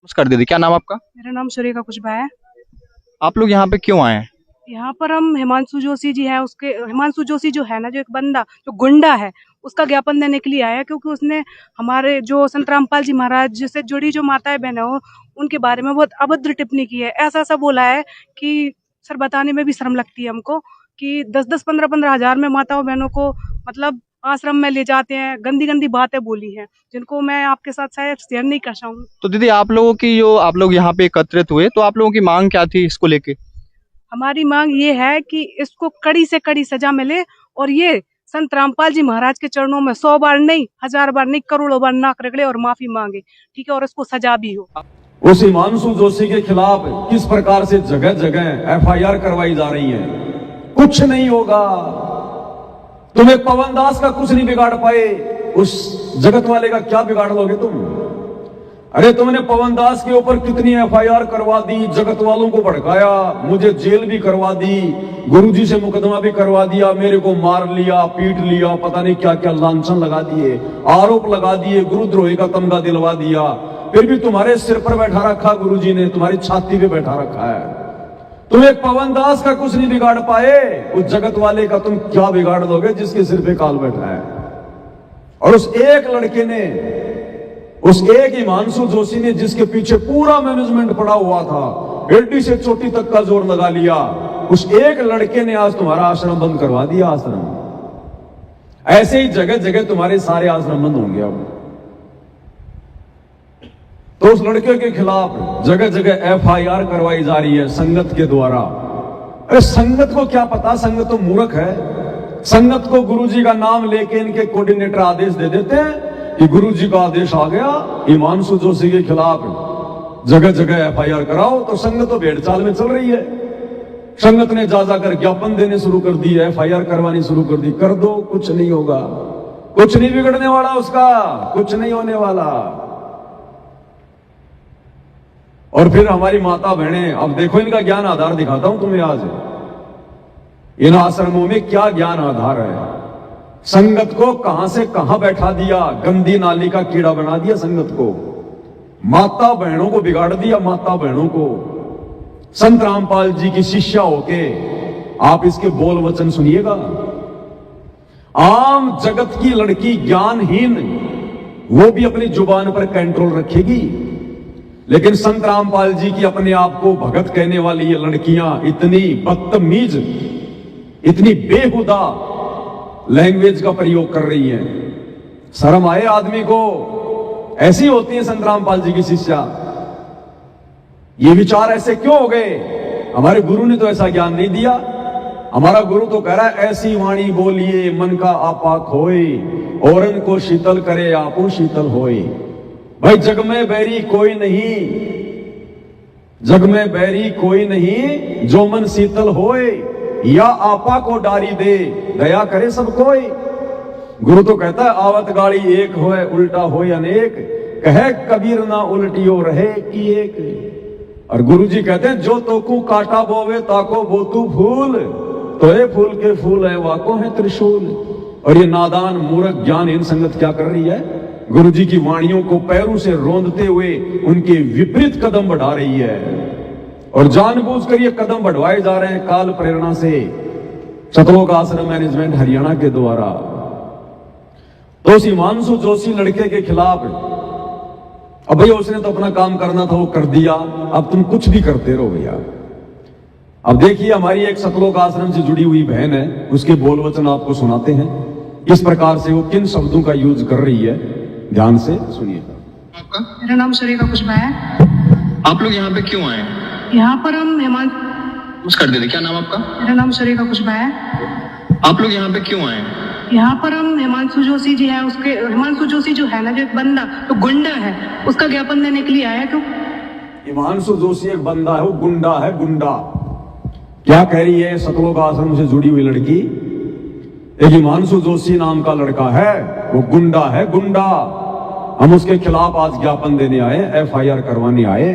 नमस्कार दीदी, क्या नाम आपका? मेरा नाम सुरेखा कुशवाहा है। आप लोग यहाँ पे क्यों आए हैं? यहाँ पर हम हिमांशु जोशी जी हैं, उसके हिमांशु जोशी जो है ना, जो एक बंदा जो गुंडा है, उसका ज्ञापन देने के लिए आया है, क्योंकि उसने हमारे जो संत रामपाल जी महाराज से जुड़ी जो माताएं बहनें हो उनके बारे में बहुत अभद्र टिप्पणी की है। ऐसा ऐसा बोला है कि सर बताने में भी शर्म लगती है हमको कि 10-10, 15-15 हजार में माताओं बहनों को मतलब आश्रम में ले जाते हैं। गंदी गंदी बातें बोली हैं जिनको मैं आपके साथ शायद शेयर नहीं कर सकूँ। तो दीदी आप लोगों की जो आप लोग यहाँ पे एकत्रित हुए, तो आप लोगों की मांग क्या थी इसको लेके? हमारी मांग ये है कि इसको कड़ी से कड़ी सजा मिले और ये संत रामपाल जी महाराज के चरणों में 100 बार नहीं, 1000 बार नहीं, करोड़ों बार नाक रगड़े और माफी मांगे, ठीक है, और इसको सजा भी हो। उस हिमांशु जोशी के खिलाफ किस प्रकार से जगह जगह एफआईआर करवाई जा रही है, कुछ नहीं होगा। तुम्हें पवन दास का कुछ नहीं बिगाड़ पाए, उस जगत वाले का क्या बिगाड़ लोगे तुम? अरे तुमने पवन दास के ऊपर कितनी एफआईआर करवा दी, जगत वालों को भड़काया, मुझे जेल भी करवा दी, गुरुजी से मुकदमा भी करवा दिया, मेरे को मार लिया, पीट लिया, पता नहीं क्या क्या लांछन लगा दिए, आरोप लगा दिए, गुरुद्रोही का तमगा दिलवा दिया। फिर भी तुम्हारे सिर पर बैठा रखा गुरुजी ने, तुम्हारी छाती पे बैठा रखा है। तुम एक पवन दास का कुछ नहीं बिगाड़ पाए, उस जगत वाले का तुम क्या बिगाड़ दोगे जिसके सिर पे काल बैठा है? और उस एक लड़के ने, उस एक हिमांशु जोशी ने, जिसके पीछे पूरा मैनेजमेंट पड़ा हुआ था, एडी से चोटी तक का जोर लगा लिया, उस एक लड़के ने आज तुम्हारा आश्रम बंद करवा दिया। आश्रम ऐसे ही जगह जगह तुम्हारे सारे आश्रम बंद होंगे अब। तो उस लड़के के खिलाफ जगह जगह एफआईआर करवाई जा रही है संगत के द्वारा। अरे संगत को क्या पता, संगत तो मूर्ख है। संगत को गुरुजी का नाम लेके इनके कोऑर्डिनेटर आदेश दे देते हैं कि गुरुजी का आदेश आ गया, हिमांशु जोशी के खिलाफ जगह जगह एफआईआर कराओ। तो संगत तो भेड़ चाल में चल रही है। संगत ने जा जाकर ज्ञापन देने शुरू कर दी, एफआईआर करवानी शुरू कर दी। कर दो, कुछ नहीं होगा, कुछ नहीं बिगड़ने वाला, उसका कुछ नहीं होने वाला। और फिर हमारी माता बहनें, अब देखो इनका ज्ञान आधार दिखाता हूं तुम्हें आज। इन आश्रमों में क्या ज्ञान आधार है। संगत को कहां से कहां बैठा दिया, गंदी नाली का कीड़ा बना दिया संगत को, माता बहनों को बिगाड़ दिया। माता बहनों को संत रामपाल जी की शिष्या होके आप इसके बोल वचन सुनिएगा। आम जगत की लड़की ज्ञानहीन, वो भी अपनी जुबान पर कंट्रोल रखेगी, लेकिन संत रामपाल जी की अपने आप को भगत कहने वाली ये लड़कियां इतनी बदतमीज, इतनी बेहुदा लैंग्वेज का प्रयोग कर रही हैं। शर्म आए आदमी को। ऐसी होती है संत रामपाल जी की शिष्या। ये विचार ऐसे क्यों हो गए? हमारे गुरु ने तो ऐसा ज्ञान नहीं दिया। हमारा गुरु तो कह रहा है, ऐसी वाणी बोलिए मन का आपा खोए, औरन को शीतल करे आपो शीतल होए। भाई जग में बैरी कोई नहीं, जग में बैरी कोई नहीं, जो मन शीतल होए, या आपा को डारी दे, दया करे सब कोई। गुरु तो कहता है, आवत गाड़ी एक होए, उल्टा होए अनेक, कहे कबीर ना उल्टियो रहे कि एक। और गुरु जी कहते हैं, जो तोकू काटा बोवे ताको बोतू फूल, तो ये फूल के फूल है वाको है त्रिशूल। और ये नादान मूर्ख ज्ञानहीन संगत क्या कर रही है? गुरु जी की वाणियों को पैरों से रोंदते हुए उनके विपरीत कदम बढ़ा रही है। और जानबूझकर ये कदम बढ़वाए जा रहे हैं काल प्रेरणा से, सतलोक आश्रम मैनेजमेंट हरियाणा के द्वारा। तो उस हिमांशु जोशी लड़के के खिलाफ, अब भैया उसने तो अपना काम करना था, वो कर दिया, अब तुम कुछ भी करते रहो भैया। अब देखिए, हमारी एक सतलोक आश्रम से जुड़ी हुई बहन है, उसके बोल वचन आपको सुनाते हैं, किस प्रकार से वो किन शब्दों का यूज कर रही है। ध्यान से सुनिएगा। आपका? मेरा नाम सुरेखा कुशवाहा है। आप लोग यहाँ पे क्यों आए? यहाँ पर हम नमस्कार दीदी, क्या नाम आपका? मेरा नाम सुरेखा कुशवाहा है। आप लोग यहाँ पे क्यों आए? यहाँ पर हम हिमांशु जोशी जी हैं, उसके हिमांशु जोशी जो है ना, जो एक बंदा जो गुंडा है, उसका ज्ञापन देने के लिए आया। क्यों? हिमांशु जोशी एक बंदा है, वो गुंडा है, गुंडा। क्या कह रही है सतलोक आश्रम से जुड़ी हुई लड़की? एक हिमांशु जोशी नाम का लड़का है, वो गुंडा है, गुंडा। हम उसके खिलाफ आज ज्ञापन देने आए, एफआईआर करवाने आए।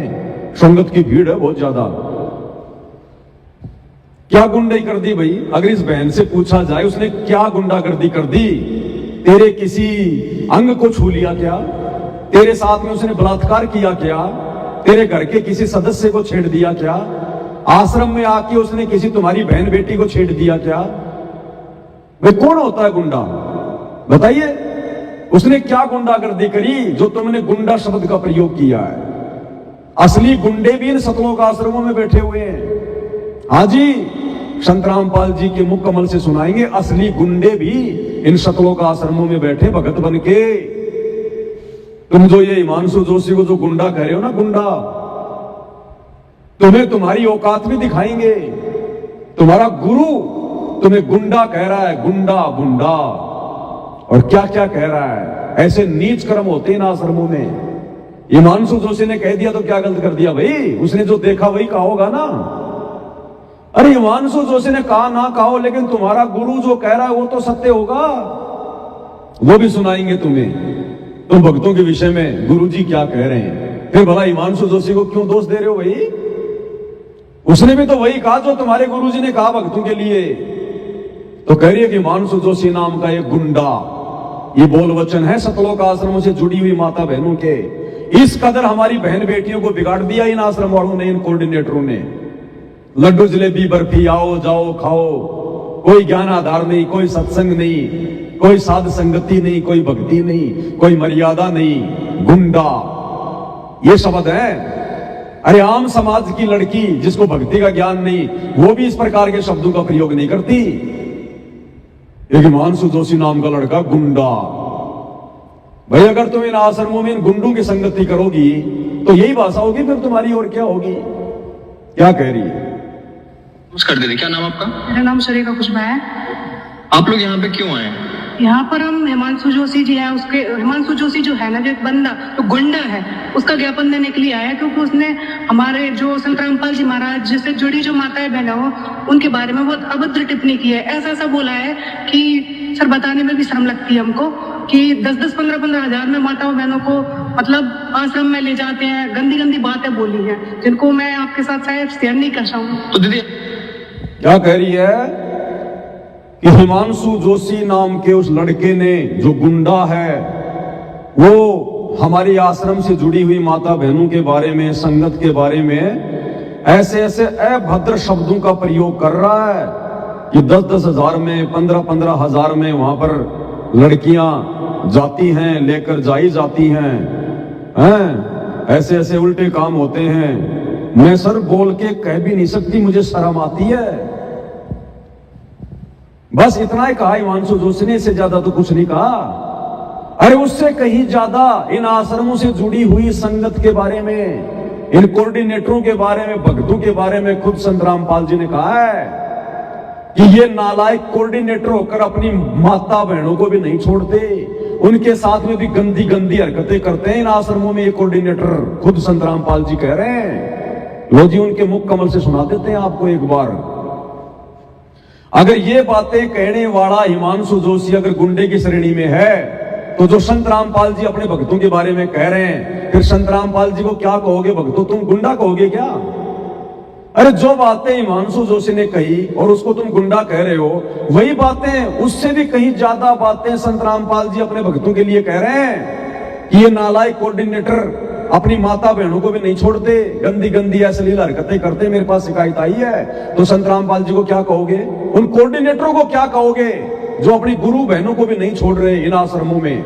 संगत की भीड़ है बहुत ज्यादा। क्या गुंडाई कर दी भाई? अगर इस बहन से पूछा जाए उसने क्या गुंडागर्दी कर दी? तेरे किसी अंग को छू लिया क्या? तेरे साथ में उसने बलात्कार किया क्या? तेरे घर के किसी सदस्य को छेड़ दिया क्या? आश्रम में आके उसने किसी तुम्हारी बहन बेटी को छेड़ दिया क्या? वे कौन होता है गुंडा? बताइए, उसने क्या गुंडागर्दी करी जो तुमने गुंडा शब्द का प्रयोग किया है? असली गुंडे भी इन सतलोक आश्रमों में बैठे हुए हैं। हाँ जी, संत रामपाल जी के मुख कमल से सुनाएंगे, असली गुंडे भी इन सतलोक आश्रमों में बैठे भगत बन के। तुम जो ये हिमांशु जोशी को जो गुंडा कह रहे हो ना, गुंडा, तुम्हें तुम्हारी औकात भी दिखाएंगे। तुम्हारा गुरु तुम्हें गुंडा कह रहा है, गुंडा गुंडा, और क्या क्या कह रहा है। ऐसे नीच कर्म होते हैं ना आश्रमों में। हिमांशु जोशी ने कह दिया तो क्या गलत कर दिया भाई? उसने जो देखा वही कहा होगा ना। अरे हिमांशु जोशी ने कहा ना कहा, लेकिन तुम्हारा गुरु जो कह रहा है वो तो सत्य होगा। वो भी सुनाएंगे तुम्हें, तुम भक्तों के विषय में गुरुजी क्या कह रहे हैं। फिर भला हिमांशु जोशी को क्यों दोष दे रहे हो भाई? उसने भी तो वही कहा जो तुम्हारे गुरुजी ने कहा भक्तों के लिए। तो कह रही है कि हिमांशु जोशी नाम का एक गुंडा, ये बोल वचन है सतलोक आश्रमों से जुड़ी हुई माता बहनों के। इस कदर हमारी बहन बेटियों को बिगाड़ दिया इन आश्रम वालों ने, इन कोऑर्डिनेटरों ने। लड्डू जलेबी बर्फी आओ जाओ खाओ, कोई ज्ञान आधार नहीं, कोई सत्संग नहीं, कोई साध संगति नहीं, कोई भक्ति नहीं, कोई मर्यादा नहीं। गुंडा ये शब्द है। अरे आम समाज की लड़की जिसको भक्ति का ज्ञान नहीं, वो भी इस प्रकार के शब्दों का प्रयोग नहीं करती। एक हिमांशु जोशी नाम का लड़का गुंडा। भाई अगर तुम इन आश्रमों में इन गुंडों की संगति करोगी तो यही भाषा होगी फिर तुम्हारी, और क्या होगी? क्या कह रही है? कर दे। क्या नाम आपका? मेरा नाम शरीका कुशबा है। आप लोग यहाँ पे क्यों आए? यहाँ पर हम हिमांशु जोशी जी है, उसके हिमांशु जोशी जो है ना, जो एक बंदा जो गुंडा है, उसका ज्ञापन देने के लिए आया। क्योंकि उसने हमारे जो संत रामपाल जी महाराज से जुड़ी जो माताएं बहना हो उनके बारे में बहुत अभद्र टिप्पणी की है। ऐसा ऐसा बोला है कि सर बताने में भी शर्म लगती है हमको कि 10-10, 15-15 हजार में माताओं बहनों को मतलब आश्रम में ले जाते हैं। गंदी गंदी बातें बोली हैं जिनको मैं आपके साथ शायद शेयर नहीं कर सकूँ। तो दीदी क्या कह रही है कि हिमांशु जोशी नाम के उस लड़के ने, जो गुंडा है, वो हमारी आश्रम से जुड़ी हुई माता बहनों के बारे में, संगत के बारे में ऐसे ऐसे अभद्र शब्दों का प्रयोग कर रहा है कि 10-10 हजार में, 15-15 हजार में वहां पर लड़कियां जाती हैं, लेकर जाई जाती हैं। ऐसे ऐसे उल्टे काम होते हैं। मैं सर बोल के कह भी नहीं सकती, मुझे शर्म आती है। बस इतना ही कहा हिमांशु जोशी ने, इससे ज्यादा तो कुछ नहीं कहा। अरे उससे कहीं ज्यादा इन आश्रमों से जुड़ी हुई संगत के बारे में, इन कोऑर्डिनेटरों के बारे में, भक्तों के बारे में खुद संत रामपाल जी ने कहा है कि ये नालायक कोऑर्डिनेटर होकर अपनी माता बहनों को भी नहीं छोड़ते, उनके साथ में भी गंदी गंदी हरकतें करते हैं इन आश्रमों में। ये कोऑर्डिनेटर खुद संत रामपाल जी कह रहे हैं। लो जी, उनके मुख कमल से सुना देते हैं आपको एक बार। अगर ये बातें कहने वाला हिमांशु जोशी अगर गुंडे की श्रेणी में है, तो जो संत रामपाल जी अपने भक्तों के बारे में कह रहे हैं, फिर संत रामपाल जी को क्या कहोगे? भक्तों, तुम गुंडा कहोगे क्या? अरे जो बातें हिमांशु जोशी ने कही और उसको तुम गुंडा कह रहे हो, वही बातें, उससे भी कहीं ज्यादा बातें संत रामपाल जी अपने भक्तों के लिए कह रहे हैं कि ये नालायक कोऑर्डिनेटर अपनी माता बहनों को भी नहीं छोड़ते, गंदी गंदी अश्लील हरकतें करते। मेरे पास शिकायत आई है। तो संत रामपाल जी को क्या कहोगे? उन कोऑर्डिनेटरों को क्या कहोगे जो अपनी गुरु बहनों को भी नहीं छोड़ रहे इन आश्रमों में?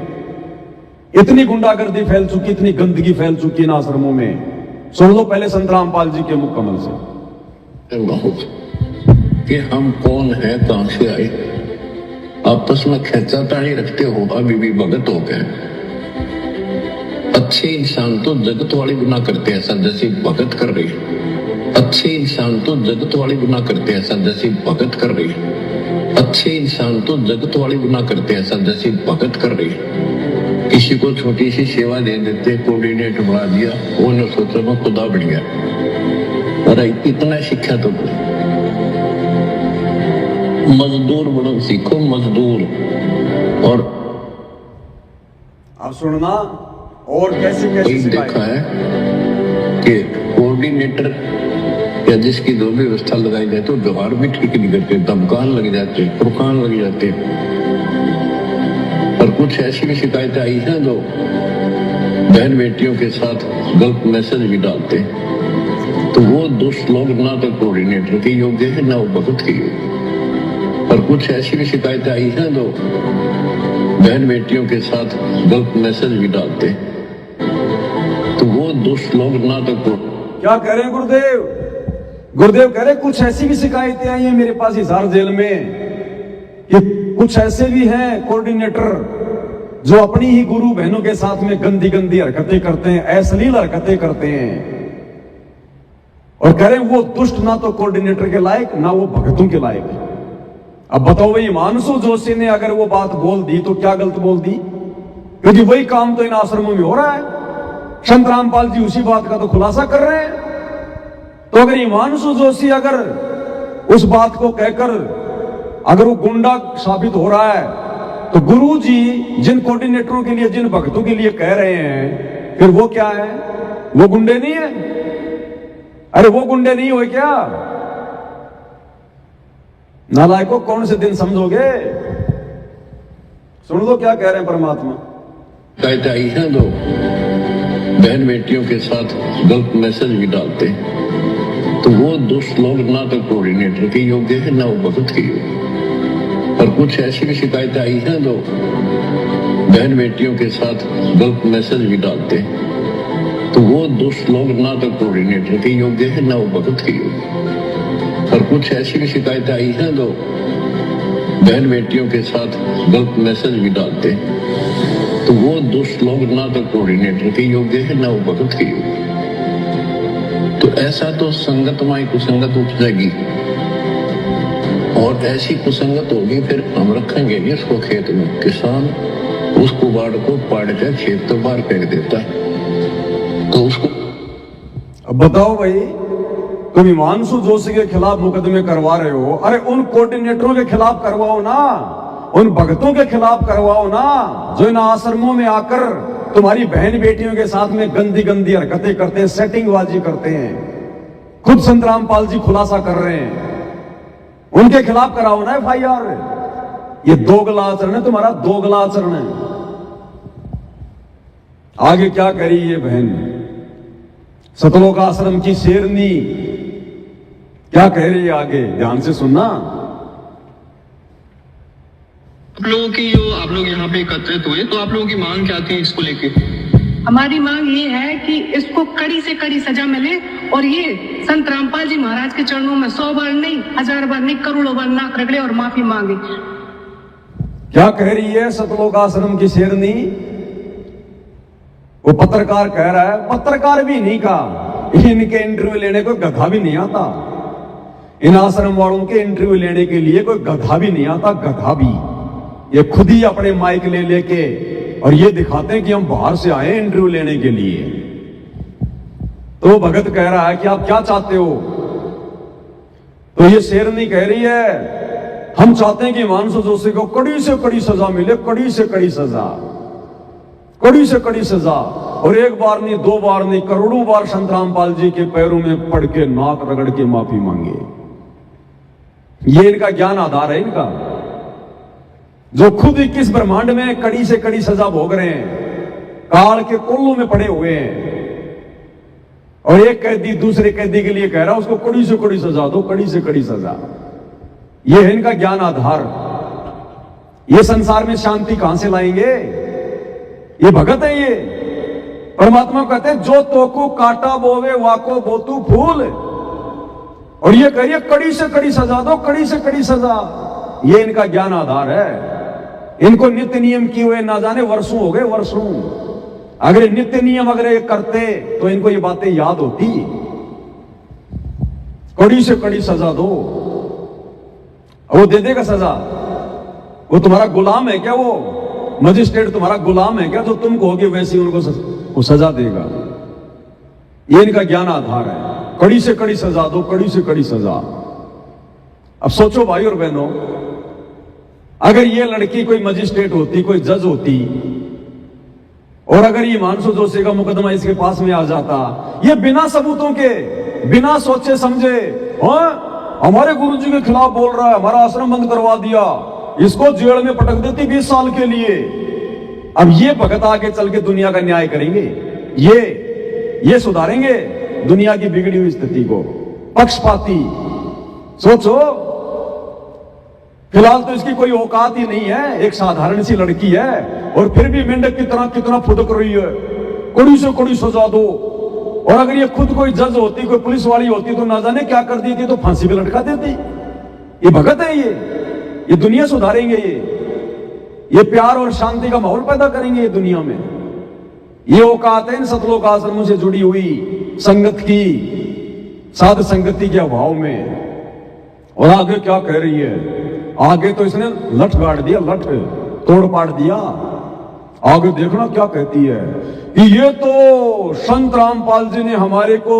इतनी गुंडागर्दी फैल चुकी, इतनी गंदगी फैल चुकी इन आश्रमों में। सुन लो पहले संत रामपाल जी के मुख कमल से कि हम कौन है, कहां से आए। आपस में खेचातानी रखते हो अभी भी भगत हो गए। अच्छे इंसान तो जगत वाली गुनाह करते हैं, सर जैसे भगत कर रही। अच्छे इंसान तो जगत वाली गुनाह करते हैं, सर जैसे भगत कर रही। अच्छे इंसान तो जगत वाली गुनाह करते हैं, सर जैसे भगत कर रही। किसी को छोटी सी सेवा दे देते, कोऑर्डिनेटर बना दिया, उन्होंने सोचा मैं खुदा बढ़ गया। अरे इतना शिक्षा तो मजदूर बनो, सीखो मजदूर। और आप सुनना, और कैसे कैसे देखा है कि कोऑर्डिनेटर या जिसकी जो भी व्यवस्था लगाई जाए तो व्यवहार भी ठीक नहीं करते, दमकान लग जाते, पुरकान लग जाते। और कुछ ऐसी भी शिकायतें आई हैं जो बहन बेटियों के साथ गलत मैसेज भी डालते हैं, तो वो दुष्ट लोग ना तो कोऑर्डिनेटर के योग्य है ना वो भगत के योग्य। और कुछ ऐसी भी शिकायतें आई हैं तो बहन बेटियों के साथ गलत मैसेज भी डालते हैं, तो वो दुष्ट लोग ना तो क्या कह रहे हैं गुरुदेव? गुरुदेव कह रहे कुछ ऐसी भी शिकायतें आई हैं मेरे पास हिसार जेल में कि कुछ ऐसे भी हैं कोऑर्डिनेटर जो अपनी ही गुरु बहनों के साथ में गंदी गंदी हरकतें करते हैं, अश्लील हरकतें करते हैं, और कह रहे हैं वो दुष्ट ना तो कोऑर्डिनेटर के लायक ना वो भगतों के लायक। अब बताओ भाई, हिमांशु जोशी ने अगर वो बात बोल दी तो क्या गलत बोल दी? क्योंकि वही काम तो इन आश्रमों में हो रहा है। संत रामपाल जी उसी बात का तो खुलासा कर रहे हैं। तो अगर हिमांशु जोशी अगर उस बात को कहकर अगर वो गुंडा साबित हो रहा है, तो गुरु जी जिन कोऑर्डिनेटरों के लिए, जिन भक्तों के लिए कह रहे हैं, फिर वो क्या है? वो गुंडे नहीं है? अरे वो गुंडे नहीं हुए क्या? नालायकों, कौन से दिन समझोगे? सुन लो क्या कह रहे हैं परमात्मा। शिकायत आई है तो बहन बेटियों के साथ गलत मैसेज भी डालते हैं, तो वो दुष्ट लोग ना तो कोऑर्डिनेटर के योग्य है ना वो भगत के योग्य। और कुछ ऐसी भी शिकायतें आई हैं तो बहन बेटियों के साथ गलत मैसेज भी डालते हैं, तो वो दुष्ट लोग ना तो कोऑर्डिनेटर के योग्य है ना वो भगत के योग्य। और कुछ ऐसी भी शिकायतें आई हैं तो बहन बेटियों के साथ गलत मैसेज भी डालते हैं, तो वो दुष्ट लोग ना तो कोऑर्डिनेटर के योग्य है ना वो भगत के योग्य। तो ऐसा तो संगत माई कुसंगत उपजेगी, और ऐसी कुसंगत होगी फिर हम रखेंगे नहीं उसको खेत में। किसान उस कुबाड़ को पाड़ के खेत तो बाहर फेंक देता है, तो उसको। अब बताओ भाई, तुम हिमांशु जोशी के खिलाफ मुकदमे करवा रहे हो, अरे उन कोऑर्डिनेटरों के खिलाफ करवाओ ना, उन भक्तों के खिलाफ करवाओ ना, जो इन आश्रमों में आकर तुम्हारी बहन बेटियों के साथ में गंदी गंदी हरकतें करते हैं, सेटिंगबाजी करते हैं। खुद संत रामपाल जी खुलासा कर रहे हैं, उनके खिलाफ कराओ ना FIR। ये दोगला आचरण है तुम्हारा, दोगला आचरण है। आगे क्या करी ये बहन सतलोक आश्रम की शेरनी, क्या कह रही है आगे? ध्यान से सुनना। आप लोगों की जो आप लोग यहाँ पे एकत्रित हुए, तो आप लोगों की मांग क्या थी इसको लेके? हमारी मांग ये है कि इसको कड़ी से कड़ी सजा मिले, और ये संत रामपाल जी महाराज के चरणों में 100 बार नहीं, 1000 बार नहीं, करोड़ों बार नाक रगड़े और माफी मांगे। क्या कह रही है सतलोक आश्रम की शेरनी? वो पत्रकार कह रहा है, पत्रकार भी नहीं कहा, इनके इंटरव्यू लेने को गधा भी नहीं आता। इन आश्रम वालों के इंटरव्यू लेने के लिए कोई गधा भी नहीं आता, गधा भी। ये खुद ही अपने माइक ले लेके और ये दिखाते हैं कि हम बाहर से आए इंटरव्यू लेने के लिए। तो भगत कह रहा है कि आप क्या चाहते हो? तो ये शेरनी कह रही है, हम चाहते हैं कि हिमांशु जोशी को कड़ी से कड़ी सजा मिले, कड़ी से कड़ी सजा, कड़ी से कड़ी सजा। और एक बार नहीं, 2 बार नहीं, करोड़ों बार संत रामपाल जी के पैरों में पड़ के नाक रगड़ के माफी मांगे। ये इनका ज्ञान आधार है इनका, जो खुद 21 ब्रह्मांड में कड़ी से कड़ी सजा भोग रहे हैं, काल के कोल्लों में पड़े हुए हैं। और एक कैदी दूसरे कैदी के लिए कह रहा है उसको कड़ी से कड़ी सजा दो, कड़ी से कड़ी सजा। ये है इनका ज्ञान आधार। ये संसार में शांति कहां से लाएंगे? ये भगत है ये। परमात्मा कहते हैं जो तोको काटा बोवे वाको बोतू फूल, और ये कहिए कड़ी से कड़ी सजा दो, कड़ी से कड़ी सजा। ये इनका ज्ञान आधार है। इनको नित्य नियम किए हुए ना जाने वर्षों हो गए, वर्षों। अगर नित्य नियम अगर ये करते तो इनको ये बातें याद होती। कड़ी से कड़ी सजा दो, वो दे देगा सजा। वो तुम्हारा गुलाम है क्या? वो मजिस्ट्रेट तुम्हारा गुलाम है क्या? जो तुम कहोगे वैसे उनको वो सजा देगा। ये इनका ज्ञान आधार है। कड़ी से कड़ी सजा दो, कड़ी से कड़ी सजा। अब सोचो भाई और बहनों, अगर ये लड़की कोई मजिस्ट्रेट होती, कोई जज होती, और अगर ये हिमांशु जोशी का मुकदमा इसके पास में आ जाता, ये बिना सबूतों के, बिना सोचे समझे, हमारे गुरुजी के खिलाफ बोल रहा है, हमारा आश्रम बंद करवा दिया, इसको जेल में पटक देती 20 साल के लिए। अब ये भगत आगे चल के दुनिया का न्याय करेंगे, ये सुधारेंगे दुनिया की बिगड़ी हुई स्थिति को। पक्षपाती, सोचो, फिलहाल तो इसकी कोई औकात ही नहीं है, एक साधारण सी लड़की है और फिर भी मेंढक की तरह कितना फुदक रही है, कड़ी से कड़ी सजा दो। और अगर ये खुद कोई जज होती, कोई पुलिस वाली होती तो ना जाने क्या कर देती, तो फांसी पे लटका देती। ये भगत है, ये दुनिया सुधारेंगे, ये प्यार और शांति का माहौल पैदा करेंगे ये दुनिया में। ये औकात है इन सतलोक आश्रमों से जुड़ी हुई संगत की, साध संगति के अभाव में। और आगे क्या कह रही है, आगे तो इसने लठ गाड़ दिया, लठ तोड़ पाड़ दिया। आगे देखना क्या कहती है कि ये तो संत रामपाल जी ने हमारे को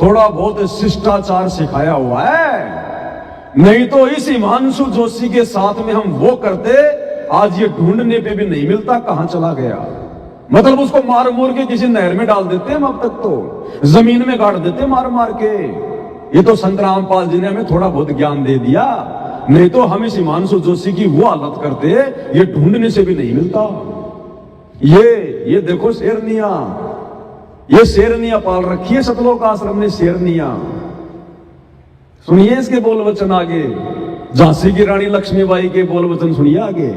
थोड़ा बहुत शिष्टाचार सिखाया हुआ है, नहीं तो इस हिमांशु जोशी के साथ में हम वो करते, आज ये ढूंढने पे भी नहीं मिलता कहां चला गया। मतलब उसको मार मोर के किसी नहर में डाल देते हम, अब तक तो जमीन में गाड़ देते मार मार के। ये तो संत रामपाल जी ने हमें थोड़ा बहुत ज्ञान दे दिया, नहीं तो हम इस हिमांशु जोशी की वो हालत करते, ये ढूंढने से भी नहीं मिलता। ये देखो शेरनिया, ये शेरनिया पाल रखी है सतलोक आश्रम ने, शेरनिया। सुनिए इसके बोल वचन आगे, झांसी की रानी लक्ष्मीबाई के बोल वचन सुनिए आगे।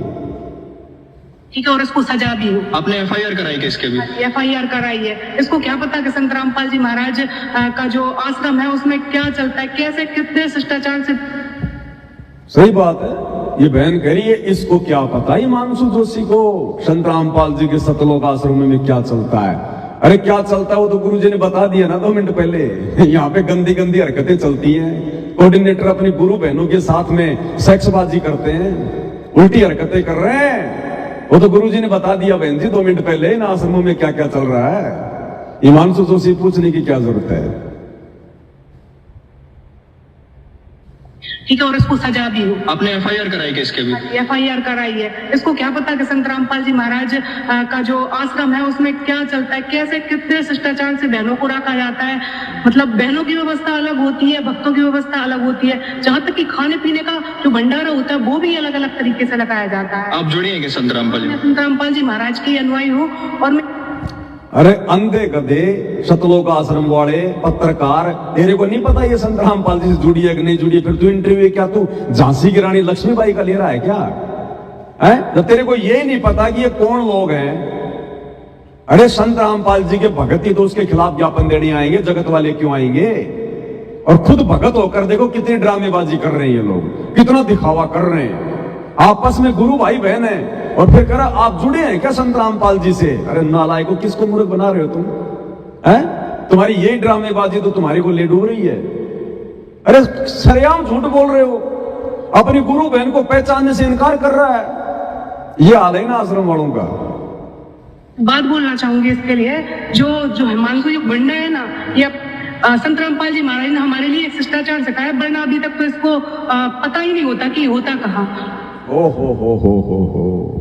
ठीक है, और इसको सजा भी हो। आपने एफआईआर कराई कि इसके भी? एफआईआर कराई है। इसको क्या पता कि संत रामपाल जी महाराज का जो आश्रम है उसमें क्या चलता है, कैसे कितने शिष्टाचार से। सही बात है, ये बहन कह रही है इसको क्या पता हिमांशु जोशी को संत रामपाल जी के सतलोक आश्रम में क्या चलता है। अरे क्या चलता है वो तो गुरु जी ने बता दिया ना 2 मिनट पहले। यहाँ पे गंदी गंदी हरकतें चलती हैं, कोऑर्डिनेटर अपनी गुरु बहनों के साथ में सेक्सबाजी करते हैं, उल्टी हरकतें कर रहे हैं। वो तो गुरु जी ने बता दिया बहन जी 2 मिनट पहले इन आश्रमों में क्या क्या चल रहा है। हिमांशु जोशी पूछने की क्या जरूरत है। ठीक है, और इसको सजा भी हो। आपने एफआईआर कराई कि इसके भी? एफआईआर कराई है। इसको क्या पता कि संत रामपाल जी महाराज का जो आश्रम है उसमें क्या चलता है, कैसे कितने शिष्टाचार से बहनों को रखा जाता है। मतलब बहनों की व्यवस्था अलग होती है, भक्तों की व्यवस्था अलग होती है, जहाँ तक कि खाने पीने का जो भंडारा होता है वो भी अलग अलग तरीके से लगाया जाता है। आप जुड़ी हैं कि संत रामपाल जी? मैं संत रामपाल जी महाराज की अनुयायी हूँ। और मैं अरे अंधे गधे, सतलोक आश्रम वाले पत्रकार, तेरे को नहीं पता ये संत रामपाल जी से जुड़ी है कि नहीं जुड़ी है? फिर तू इंटरव्यू क्या तू झांसी की रानी लक्ष्मीबाई का ले रहा है क्या है? जब तेरे को ये नहीं पता कि ये कौन लोग हैं। अरे संत रामपाल जी के भगत ही तो उसके खिलाफ ज्ञापन देने आएंगे, जगत वाले क्यों आएंगे? और खुद भगत होकर देखो कितनी ड्रामेबाजी कर रहे हैं ये लोग, कितना दिखावा कर रहे हैं। आपस में गुरु भाई बहन है और फिर कह रहा आप जुड़े हैं क्या संत रामपाल जी से? अरे नालायक को, किसको मूर्ख बना रहे हो तुम? हैं? तुम्हारी यही ड्रामेबाजी तो तुम्हारी को ले डूब रही है। अरे सरेआम झूठ बोल रहे हो, अपनी गुरु बहन को पहचानने से इनकार कर रहा है। ये हाल है ना आश्रम वालों का। बात बोलना चाहूंगी इसके लिए, जो हिमांशु जो बंडा है ना, ये संत रामपाल जी महाराज ने हमारे लिए शिष्टाचार सिखाया, वरना अभी तक तो इसको पता ही नहीं होता कि होता कहाँ। ओ हो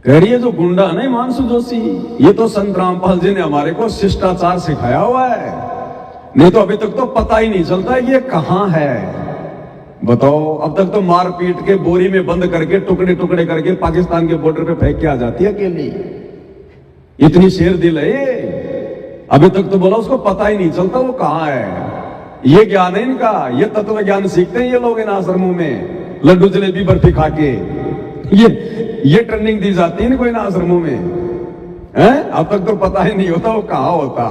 कह रही है जो गुंडा नहीं हिमांशु जोशी, ये तो संत रामपाल जी ने हमारे को शिष्टाचार सिखाया हुआ है, नहीं तो अभी तक तो पता ही नहीं चलता ये कहां है। बताओ, अब तक तो मार पीट के बोरी में बंद करके टुकड़े टुकड़े करके पाकिस्तान के बॉर्डर पे फेंक के आ जाती है अकेली। इतनी शेर दिल है ये, अभी तक तो बोला उसको पता ही नहीं चलता वो कहां है। ये ज्ञान है इनका, ये तत्व ज्ञान सीखते हैं ये लोग इन आश्रमों में, लड्डू जलेबी बर्फी खा के। ये ट्रेनिंग दी जाती है इनको इन आश्रमों में, हैं? अब तक तो पता ही नहीं होता वो कहां होता।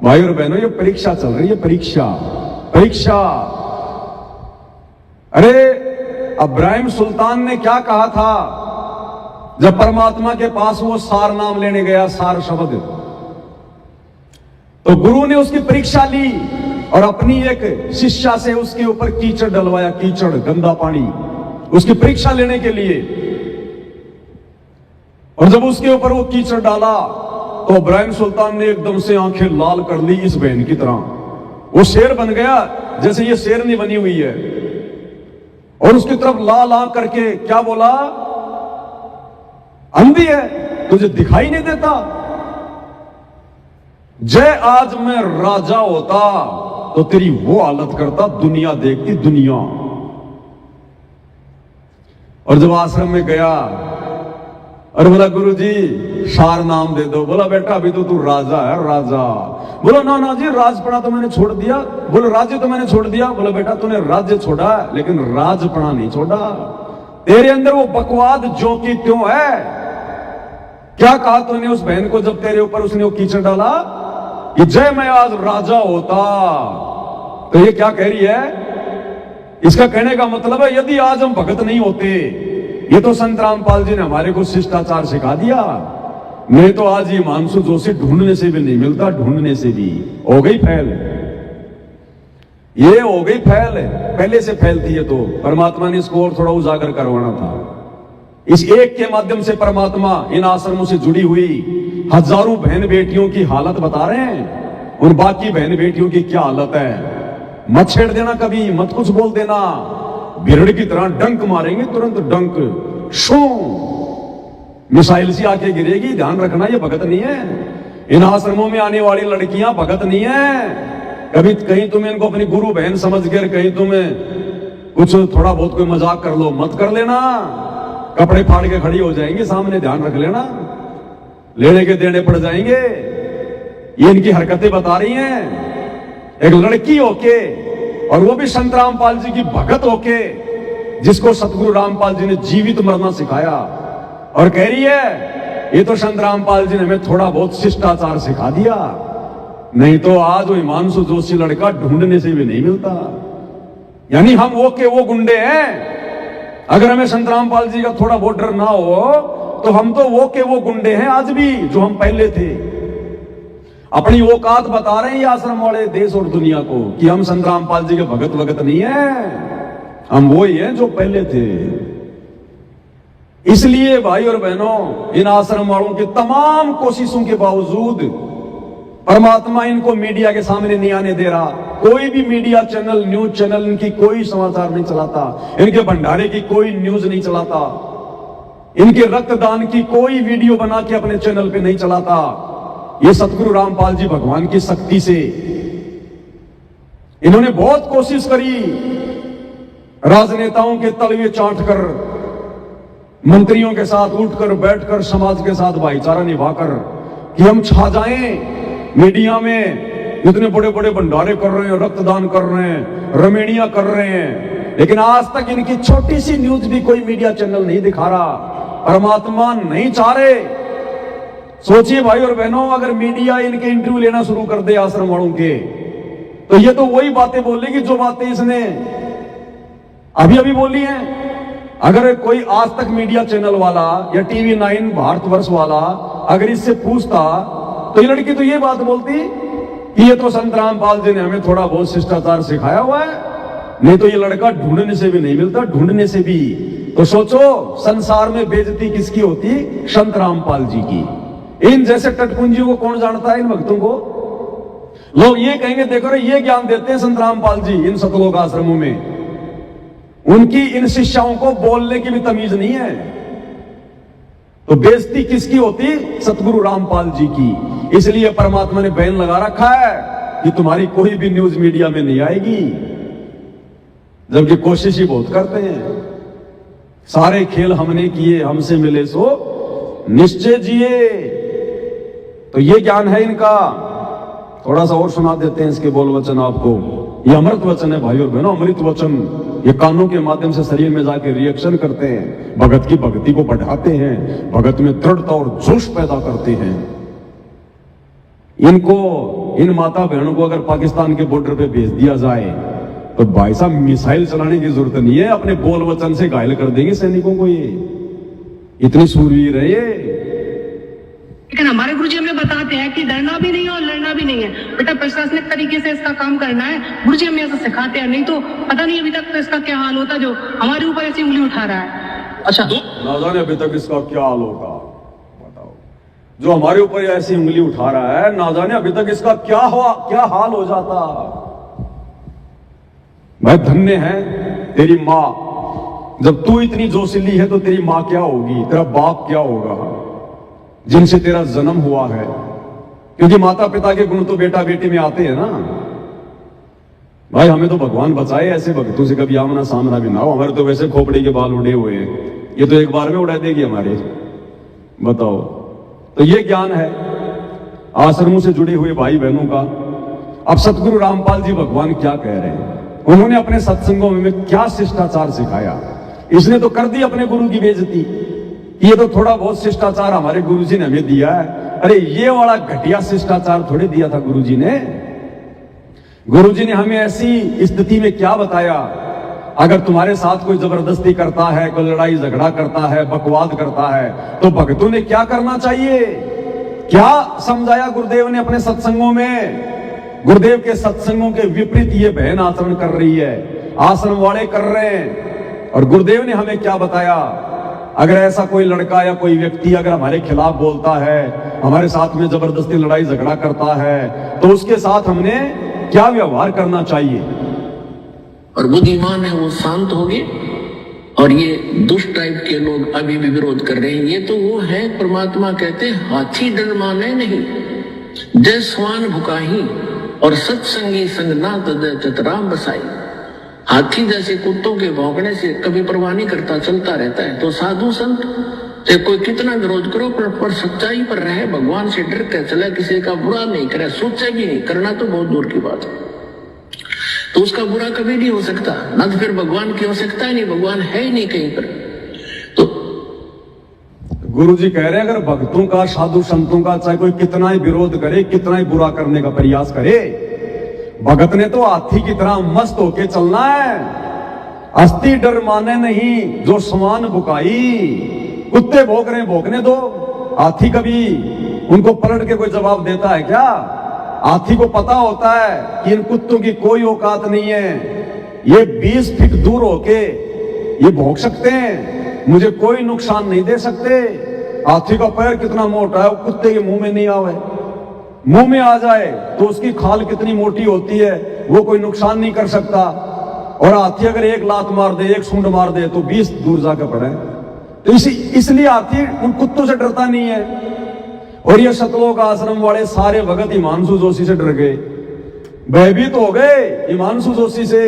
भाई और बहनों, ये परीक्षा चल रही है, परीक्षा। अरे इब्राहिम सुल्तान ने क्या कहा था जब परमात्मा के पास वो सार नाम लेने गया, सार शब्द, तो गुरु ने उसकी परीक्षा ली और अपनी एक शिष्या से उसके ऊपर कीचड़ डलवाया, कीचड़ गंदा पानी, उसकी परीक्षा लेने के लिए। और जब उसके ऊपर वो कीचड़ डाला तो इब्राहिम सुल्तान ने एकदम से आंखें लाल कर ली इस बहन की तरह। वो शेर बन गया जैसे ये शेरनी बनी हुई है, और उसकी तरफ लाल आंख करके क्या बोला, अंधी है, तुझे दिखाई नहीं देता? जय आज मैं राजा होता तो तेरी वो हालत करता, दुनिया देखती दुनिया। और जब आश्रम में गया और बोला गुरु जी सार नाम दे दो। बोला बेटा अभी तो तू राजा है, राजा। बोला ना ना जी राजपना तो मैंने छोड़ दिया। बोलो राज्य तो मैंने छोड़ दिया। बोला बेटा तूने राज्य छोड़ा लेकिन राजपना नहीं छोड़ा। तेरे अंदर वो बकवाद जो की त्यों है। क्या कहा तूने उस बहन को जब तेरे ऊपर उसने वो कीचड़ डाला कि जय मैं आज राजा होता। तो ये क्या कह रही है? इसका कहने का मतलब है यदि आज हम भगत नहीं होते, ये तो संत रामपाल जी ने हमारे को शिष्टाचार सिखा दिया, नहीं तो आज ये हिमांशु जोशी ढूंढने से भी नहीं मिलता, ढूंढने से भी हो गई फैल। ये हो गई फैल, पहले से फैलती है। तो परमात्मा ने इसको और थोड़ा उजागर करवाना था। इस एक के माध्यम से परमात्मा इन आश्रमों से जुड़ी हुई हजारों बहन बेटियों की हालत बता रहे हैं। और बाकी बहन बेटियों की क्या हालत है। मत छेड़ देना कभी, मत कुछ बोल देना। बिरड़ की तरह डंक मारेंगे, तुरंत डंक शो मिसाइल सी आके गिरेगी। ध्यान रखना ये भगत नहीं है। इन आश्रमों में आने वाली लड़कियां भगत नहीं है। कभी कहीं तुम इनको अपनी गुरु बहन समझ कर कहीं तुम्हें कुछ थोड़ा बहुत कोई मजाक कर लो, मत कर लेना। कपड़े फाड़ के खड़ी हो जाएंगी सामने, ध्यान रख लेना। लेने के देने पड़ जाएंगे। ये इनकी हरकतें बता रही हैं। एक लड़की होके, और वो भी संत रामपाल जी की भगत होके, जिसको सतगुरु रामपाल जी ने जीवित मरना सिखाया, और कह रही है ये तो संत रामपाल जी ने हमें थोड़ा बहुत शिष्टाचार सिखा दिया, नहीं तो आज वो हिमांशु जोशी लड़का ढूंढने से भी नहीं मिलता। यानी हम वो के वो गुंडे हैं। अगर हमें संत रामपाल जी का थोड़ा बहुत डर ना हो तो हम तो वो के वो गुंडे हैं आज भी जो हम पहले थे। अपनी औकात बता रहे हैं ये आश्रम वाले देश और दुनिया को कि हम संत रामपाल जी के भगत वगत नहीं है, हम वो ही हैं जो पहले थे। इसलिए भाई और बहनों, इन आश्रम वालों की तमाम कोशिशों के बावजूद परमात्मा इनको मीडिया के सामने नहीं आने दे रहा। कोई भी मीडिया चैनल, न्यूज चैनल इनकी कोई समाचार नहीं चलाता, इनके भंडारे की कोई न्यूज नहीं चलाता, इनके रक्तदान की कोई वीडियो बना के अपने चैनल पे नहीं चलाता। ये सतगुरु रामपाल जी भगवान की शक्ति से इन्होंने बहुत कोशिश करी, राजनेताओं के तलवे चाटकर, मंत्रियों के साथ उठकर बैठकर, समाज के साथ भाईचारा निभाकर कि हम छा जाएं मीडिया में। इतने बड़े बड़े भंडारे कर रहे हैं, रक्तदान कर रहे हैं, रमेणियां कर रहे हैं, लेकिन आज तक इनकी छोटी सी न्यूज भी कोई मीडिया चैनल नहीं दिखा रहा। परमात्मा नहीं चाह रहे। सोचिए भाई और बहनों, अगर मीडिया इनके इंटरव्यू लेना शुरू कर दे आश्रम वालों के, तो ये तो वही बातें बोलेगी जो बातें इसने अभी अभी बोली हैं। अगर कोई आज तक मीडिया चैनल वाला या टीवी 9 भारतवर्ष वाला अगर इससे पूछता तो ये लड़की तो ये बात बोलती कि ये तो संत रामपाल जी ने हमें थोड़ा बहुत शिष्टाचार सिखाया हुआ है, नहीं तो ये लड़का ढूंढने से भी नहीं मिलता, ढूंढने से भी। तो सोचो संसार में बेइज्जती किसकी होती? संत रामपाल जी की। इन जैसे टटपुंजियों को कौन जानता है? इन भक्तों को। लोग ये कहेंगे देखो रे, ये ज्ञान देते हैं संत रामपाल जी इन सतलोक आश्रमों में, उनकी इन शिष्याओं को बोलने की भी तमीज नहीं है। तो बेइज्जती किसकी होती? सतगुरु रामपाल जी की। इसलिए परमात्मा ने बैन लगा रखा है कि तुम्हारी कोई भी न्यूज मीडिया में नहीं आएगी, जबकि कोशिश ही बहुत करते हैं। सारे खेल हमने किए, हमसे मिले सो निश्चय जिए। तो ये ज्ञान है इनका। थोड़ा सा और सुना देते हैं इसके बोल वचन आपको। ये अमृत वचन है भाई और बहनों, अमृत वचन। ये कानों के माध्यम से शरीर में जाके रिएक्शन करते हैं, भगत की भक्ति को बढ़ाते हैं, भगत में दृढ़ता और जोश पैदा करते हैं। इनको, इन माता बहनों को अगर पाकिस्तान के बॉर्डर पे भेज दिया जाए तो भाई साहब मिसाइल चलाने की जरूरत नहीं है, अपने बोल वचन से घायल कर देंगे सैनिकों को। ये इतनी सूरवीर है ये। लेकिन हमारे गुरुजी हमें बताते हैं कि डरना भी नहीं है और लड़ना भी नहीं है, बेटा प्रशासनिक तरीके से इसका काम करना है। गुरुजी हमें ऐसा सिखाते हैं, नहीं तो पता नहीं अभी तक तो इसका क्या हाल होता जो हमारे ऊपर ऐसी उंगली उठा रहा है। अच्छा, ना जाने अभी तक इसका क्या हाल होगा, बताओ। जो हमारे ऊपर ऐसी उंगली उठा रहा है, ना जाने अभी तक इसका क्या हाल हो जाता। भाई धन्य है तेरी माँ, जब तू इतनी जोशीली है तो तेरी माँ क्या होगी, तेरा बाप क्या होगा जिनसे तेरा जन्म हुआ है। क्योंकि माता पिता के गुण तो बेटा बेटी में आते हैं ना। भाई हमें तो भगवान बचाए ऐसे भक्तों से, कभी आमना सामना भी ना हो। हमारे तो वैसे खोपड़ी के बाल उड़े हुए हैं, ये तो एक बार में उड़ा देगी हमारे। बताओ। तो ये ज्ञान है आश्रमों से जुड़े हुए भाई बहनों का। अब सतगुरु रामपाल जी भगवान क्या कह रहे हैं, उन्होंने अपने सत्संगों में क्या शिष्टाचार सिखाया। इसने तो कर दी अपने गुरु की बेइज्जती, ये तो थोड़ा बहुत शिष्टाचार हमारे गुरुजी ने हमें दिया है। अरे ये वाला घटिया शिष्टाचार थोड़े दिया था गुरुजी ने। गुरुजी ने हमें ऐसी स्थिति में क्या बताया, अगर तुम्हारे साथ कोई जबरदस्ती करता है, कोई लड़ाई झगड़ा करता है, बकवाद करता है, तो भक्तों ने क्या करना चाहिए, क्या समझाया गुरुदेव ने अपने सत्संगों में। गुरुदेव के सत्संगों के विपरीत ये बहन आचरण कर रही है, आश्रम वाले कर रहे हैं। और गुरुदेव ने हमें क्या बताया, अगर ऐसा कोई लड़का या कोई व्यक्ति अगर हमारे खिलाफ बोलता है, हमारे साथ में जबरदस्ती लड़ाई झगड़ा करता है, तो उसके साथ हमने क्या व्यवहार करना चाहिए। और बुद्धिमान है वो शांत हो गए, और ये दुष्ट टाइप के लोग अभी भी विरोध कर रहे हैं। ये तो वो है, परमात्मा कहते हैं हाथी डर माने नहीं, जय स्वान भुकाही और सत्संगी संग ना तदय चतराम बसाई। हाथी जैसे कुत्तों के भौंकने से कभी परवाह नहीं करता, चलता रहता है। तो साधु संत से कोई कितना विरोध करो, पर सच्चाई पर रहे, भगवान से डर कर चला, किसी का बुरा नहीं करे, सोचे भी नहीं, करना तो बहुत दूर की बात है। तो उसका बुरा कभी नहीं हो सकता, ना तो फिर भगवान की आवश्यकता ही नहीं, भगवान है ही नहीं कहीं पर। तो गुरु जी कह रहे हैं, अगर भक्तों का, साधु संतों का चाहे कोई कितना ही विरोध करे, कितना ही बुरा करने का प्रयास करे, भगत ने तो हाथी की तरह मस्त होके चलना है। अस्थि डर माने नहीं जो समान बुकाई। कुत्ते भौंक रहे, भौंकने दो, हाथी कभी उनको पलट के कोई जवाब देता है क्या? हाथी को पता होता है कि इन कुत्तों की कोई औकात नहीं है, ये 20 फीट दूर होके ये भौंक सकते हैं, मुझे कोई नुकसान नहीं दे सकते। हाथी का पैर कितना मोटा है, वो कुत्ते के मुंह में नहीं आवे, मुंह में आ जाए तो उसकी खाल कितनी मोटी होती है, वो कोई नुकसान नहीं कर सकता। और हाथी अगर एक लात मार दे, एक सूंड मार दे, तो 20 दूर जाकर पड़े। तो इसलिए हाथी उन कुत्तों से डरता नहीं है। और ये सतलोक आश्रम वाले सारे भगत हिमांशु जोशी से डर गए, भयभीत हो गए हिमांशु जोशी से,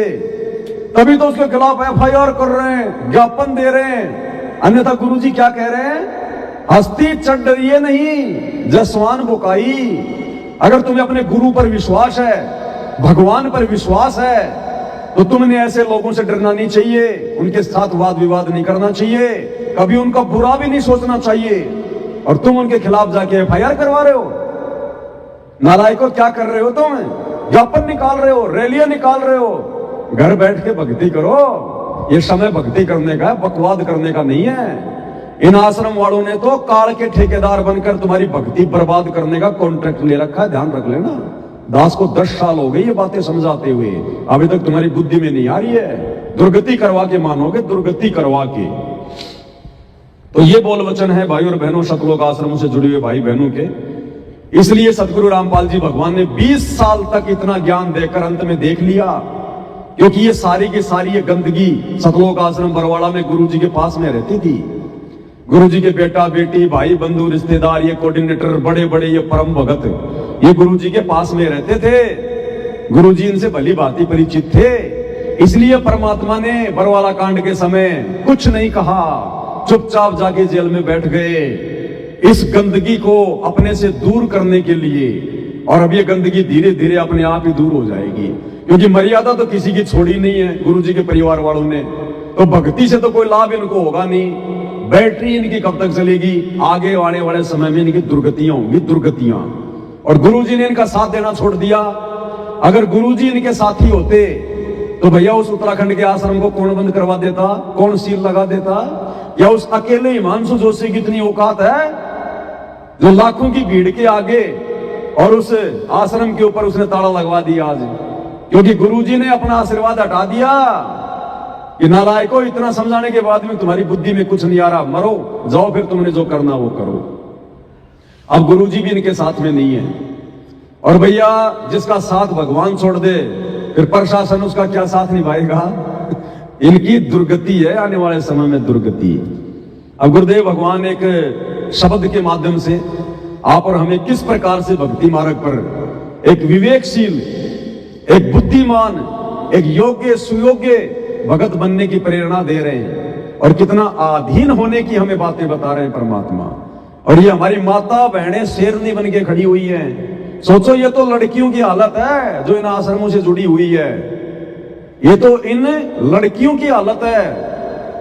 तभी तो उसके खिलाफ FIR कर रहे हैं, ज्ञापन दे रहे हैं। अन्यथा गुरुजी क्या कह रहे हैं, हस्ती चढ़ डरिए नहीं जसवान बुकाई। अगर तुम्हें अपने गुरु पर विश्वास है, भगवान पर विश्वास है, तो तुमने ऐसे लोगों से डरना नहीं चाहिए, उनके साथ वाद विवाद नहीं करना चाहिए, कभी उनका बुरा भी नहीं सोचना चाहिए। और तुम उनके खिलाफ जाके FIR करवा रहे हो, नालायकों क्या कर रहे हो, तुम ज्ञापन निकाल रहे हो, रैलियां निकाल रहे हो। घर बैठ के भक्ति करो, ये समय भक्ति करने का है, बकवाद करने का नहीं है। इन आश्रम वालों ने तो काल के ठेकेदार बनकर तुम्हारी भक्ति बर्बाद करने का कॉन्ट्रैक्ट ले रखा है, ध्यान रख लेना। दास को 10 साल हो गए ये बातें समझाते हुए, अभी तक तुम्हारी बुद्धि में नहीं आ रही है। दुर्गति करवा के मानोगे, दुर्गति करवा के। तो ये बोल वचन है भाई और बहनों, सतलोक आश्रमों से जुड़े हुए भाई बहनों के। इसलिए सतगुरु रामपाल जी भगवान ने 20 साल तक इतना ज्ञान देकर अंत में देख लिया, क्योंकि ये सारी की सारी ये गंदगी सतलोक आश्रम बरवाड़ा में गुरु जी के पास में रहती थी। गुरु जी के बेटा बेटी, भाई बंधु, रिश्तेदार, ये कोऑर्डिनेटर, बड़े बड़े ये परम भगत, ये गुरु जी के पास में रहते थे। गुरु जी इनसे भली भांति परिचित थे। इसलिए परमात्मा ने बरवाला कांड के समय कुछ नहीं कहा, चुपचाप जाके जेल में बैठ गए, इस गंदगी को अपने से दूर करने के लिए। और अब ये गंदगी धीरे धीरे अपने आप ही दूर हो जाएगी, क्योंकि मर्यादा तो किसी की छोड़ी नहीं है गुरु जी के परिवार वालों ने। तो भक्ति से तो कोई लाभ इनको होगा नहीं, बैटरी इनकी कब तक चलेगी, आगे आने वाले समय में इनकी दुर्गतियां होंगी, दुर्गतियां। और गुरुजी ने इनका साथ देना छोड़ दिया। अगर गुरुजी इनके साथी होते तो भैया उस उत्तराखंड के आश्रम को कौन बंद करवा देता, कौन सील लगा देता? या उस अकेले हिमांशु जोशी की इतनी औकात है जो लाखों की भीड़ के आगे और उस आश्रम के ऊपर उसने ताला लगवा दिया आज, क्योंकि गुरुजी ने अपना आशीर्वाद हटा दिया कि नालायकों, इतना समझाने के बाद में तुम्हारी बुद्धि में कुछ नहीं आ रहा, मरो, जाओ फिर तुमने जो करना वो करो। अब गुरुजी भी इनके साथ में नहीं है। और भैया जिसका साथ भगवान छोड़ दे, फिर प्रशासन उसका क्या साथ निभाएगा? इनकी दुर्गति है, आने वाले समय में दुर्गति। अब गुरुदेव भगवान एक शब्द के माध्यम से आप और हमें किस प्रकार से भक्ति मार्ग पर एक विवेकशील, एक बुद्धिमान, एक योग्य सुयोग्य भगत बनने की प्रेरणा दे रहे हैं, और कितना अधीन होने की हमें बातें बता रहे हैं परमात्मा। और ये हमारी माता बहनें शेरनी बन के खड़ी हुई हैं। सोचो, ये तो लड़कियों की हालत है जो इन आश्रमों से जुड़ी हुई है। ये तो इन लड़कियों की हालत है।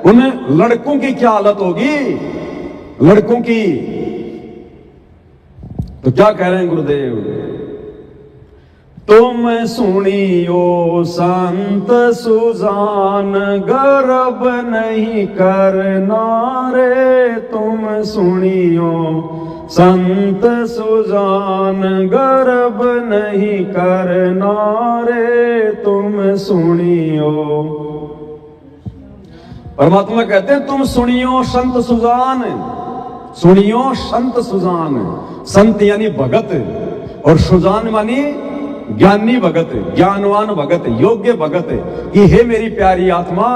उन लड़कों की क्या हालत होगी? लड़कों की तो क्या कह रहे हैं गुरुदेव? तुम सुनियो संत सुजान, गर्व नहीं करना रे। तुम सुनियो संत सुजान, गर्व नहीं करना रे। तुम सुनियो। परमात्मा कहते हैं तुम सुनियो संत सुजान, सुनियो संत सुजान। संत यानी भगत, और सुजान मानी ज्ञानी भगत, ज्ञानवान भगत, योग्य भगत। कि हे मेरी प्यारी आत्मा,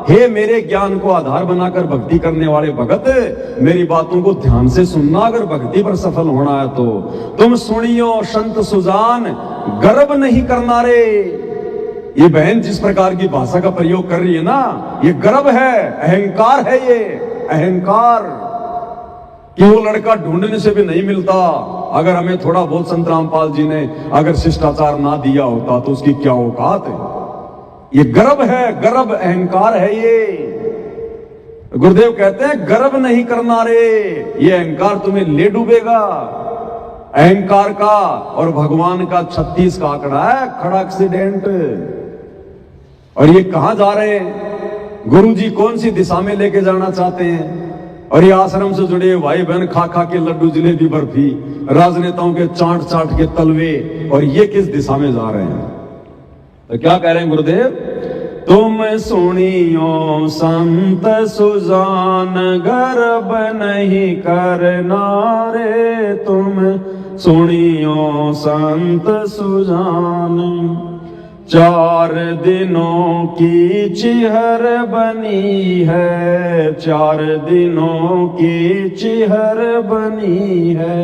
हे मेरे ज्ञान को आधार बनाकर भक्ति करने वाले भगत, मेरी बातों को ध्यान से सुनना अगर भक्ति पर सफल होना है तो। तुम सुनियो संत सुजान, गर्व नहीं करना रे। ये बहन जिस प्रकार की भाषा का प्रयोग कर रही है ना, ये गर्व है, अहंकार है। ये अहंकार कि वो लड़का ढूंढने से भी नहीं मिलता। अगर हमें थोड़ा बहुत संत रामपाल जी ने अगर शिष्टाचार ना दिया होता तो उसकी क्या औकात है। ये गर्व है, गर्व अहंकार है। ये गुरुदेव कहते हैं गर्व नहीं करना रे। ये अहंकार तुम्हें ले डूबेगा। अहंकार का और भगवान का 36 का आंकड़ा है, खड़ा एक्सीडेंट। और ये कहां जा रहे हैं? गुरु जी कौन सी दिशा में लेके जाना चाहते हैं? और ये आश्रम से जुड़े भाई बहन खा खा के लड्डू जलेबी बर्फी, राजनेताओं के चाट चाट के तलवे, और ये किस दिशा में जा रहे हैं? तो क्या कह रहे हैं गुरुदेव? तुम सुनियो संत सुजान, गर्व नहीं करना रे। तुम सुनियो संत सुजान। 4 दिनों की चिहर बनी है, 4 दिनों की चिहर बनी है।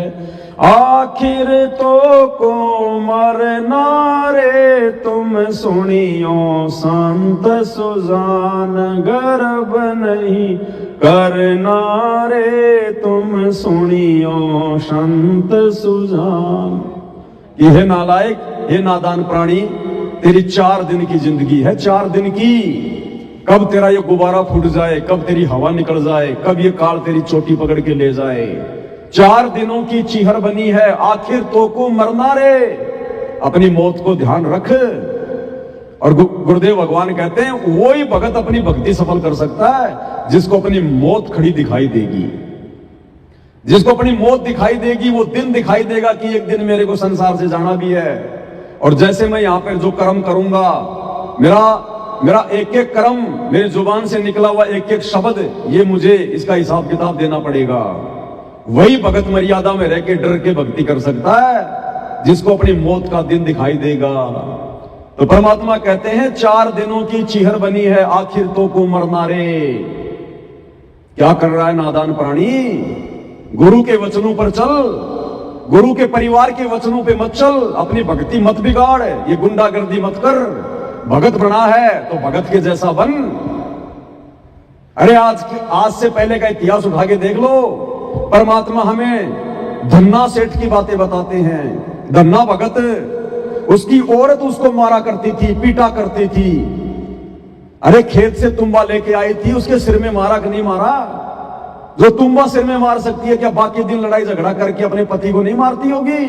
आखिर तो को मरना रे। तुम सुनियो संत सुजान, गर्व नहीं करना रे। तुम सुनियो संत सुजान। ये है नालायक, हे नादान प्राणी, तेरी 4 दिन की जिंदगी है, 4 दिन की। कब तेरा ये गुब्बारा फूट जाए, कब तेरी हवा निकल जाए, कब ये काल तेरी चोटी पकड़ के ले जाए। 4 दिनों की चीहर बनी है, आखिर तो को मरना रे। अपनी मौत को ध्यान रख। और गुरुदेव भगवान कहते हैं वो ही भगत अपनी भक्ति सफल कर सकता है जिसको अपनी मौत खड़ी दिखाई देगी। जिसको अपनी मौत दिखाई देगी, वो दिन दिखाई देगा कि एक दिन मेरे को संसार से जाना भी है। और जैसे मैं यहां पर जो कर्म करूंगा, मेरा एक एक कर्म, मेरी जुबान से निकला हुआ एक एक शब्द, ये मुझे इसका हिसाब किताब देना पड़ेगा। वही भगत मर्यादा में रह के डर के भक्ति कर सकता है जिसको अपनी मौत का दिन दिखाई देगा। तो परमात्मा कहते हैं 4 दिनों की चीहर बनी है, आखिर तो को मरना रे। क्या कर रहा है नादान प्राणी? गुरु के वचनों पर चल, गुरु के परिवार के वचनों पे मत चल, अपनी भक्ति मत बिगाड़, ये गुंडागर्दी मत कर। भगत बना है तो भगत के जैसा बन। अरे आज से पहले का इतिहास उठा के देख लो। परमात्मा हमें धन्ना सेठ की बातें बताते हैं। धन्ना भगत, उसकी औरत उसको मारा करती थी, पीटा करती थी। अरे खेत से तुम्बा लेके आई थी, उसके सिर में मारा कि नहीं मारा? जो तुम्बा सिर में मार सकती है, क्या बाकी दिन लड़ाई झगड़ा करके अपने पति को नहीं मारती होगी?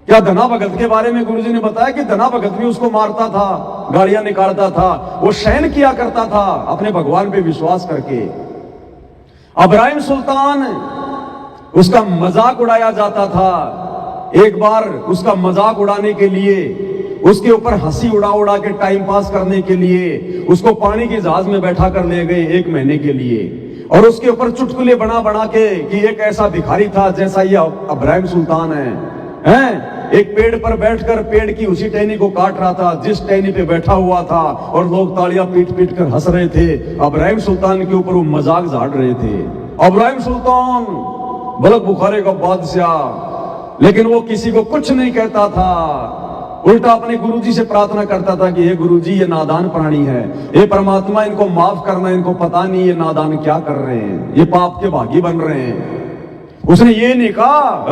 क्या धना भगत के बारे में गुरुजी ने बताया कि धना भगत भी उसको मारता था, गालियां निकालता था, वो शयन किया करता था अपने भगवान पे विश्वास करके। इब्राहिम सुल्तान, उसका मजाक उड़ाया जाता था। एक बार उसका मजाक उड़ाने के लिए, उसके ऊपर हंसी उड़ा उड़ा के टाइम पास करने के लिए उसको पानी के जहाज में बैठा कर ले गए 1 महीने के लिए। और उसके ऊपर चुटकुले बना बना के कि एक ऐसा भिखारी था जैसा ये इब्राहिम सुल्तान है। एक पेड़ पर बैठकर पेड़ की उसी टहनी को काट रहा था जिस टहनी पे बैठा हुआ था, और लोग तालियां पीट पीट कर हंस रहे थे। इब्राहिम सुल्तान के ऊपर वो मजाक झाड़ रहे थे। इब्राहिम सुल्तान बलक बुखारे का बादशाह, लेकिन वो किसी को कुछ नहीं कहता था। उल्टा अपने गुरुजी से प्रार्थना करता था कि हे गुरुजी, ये नादान प्राणी है, हे परमात्मा इनको माफ करना, इनको पता नहीं ये नादान क्या कर रहे हैं, ये पाप के भागी बन रहे हैं। उसने ये नहीं कहा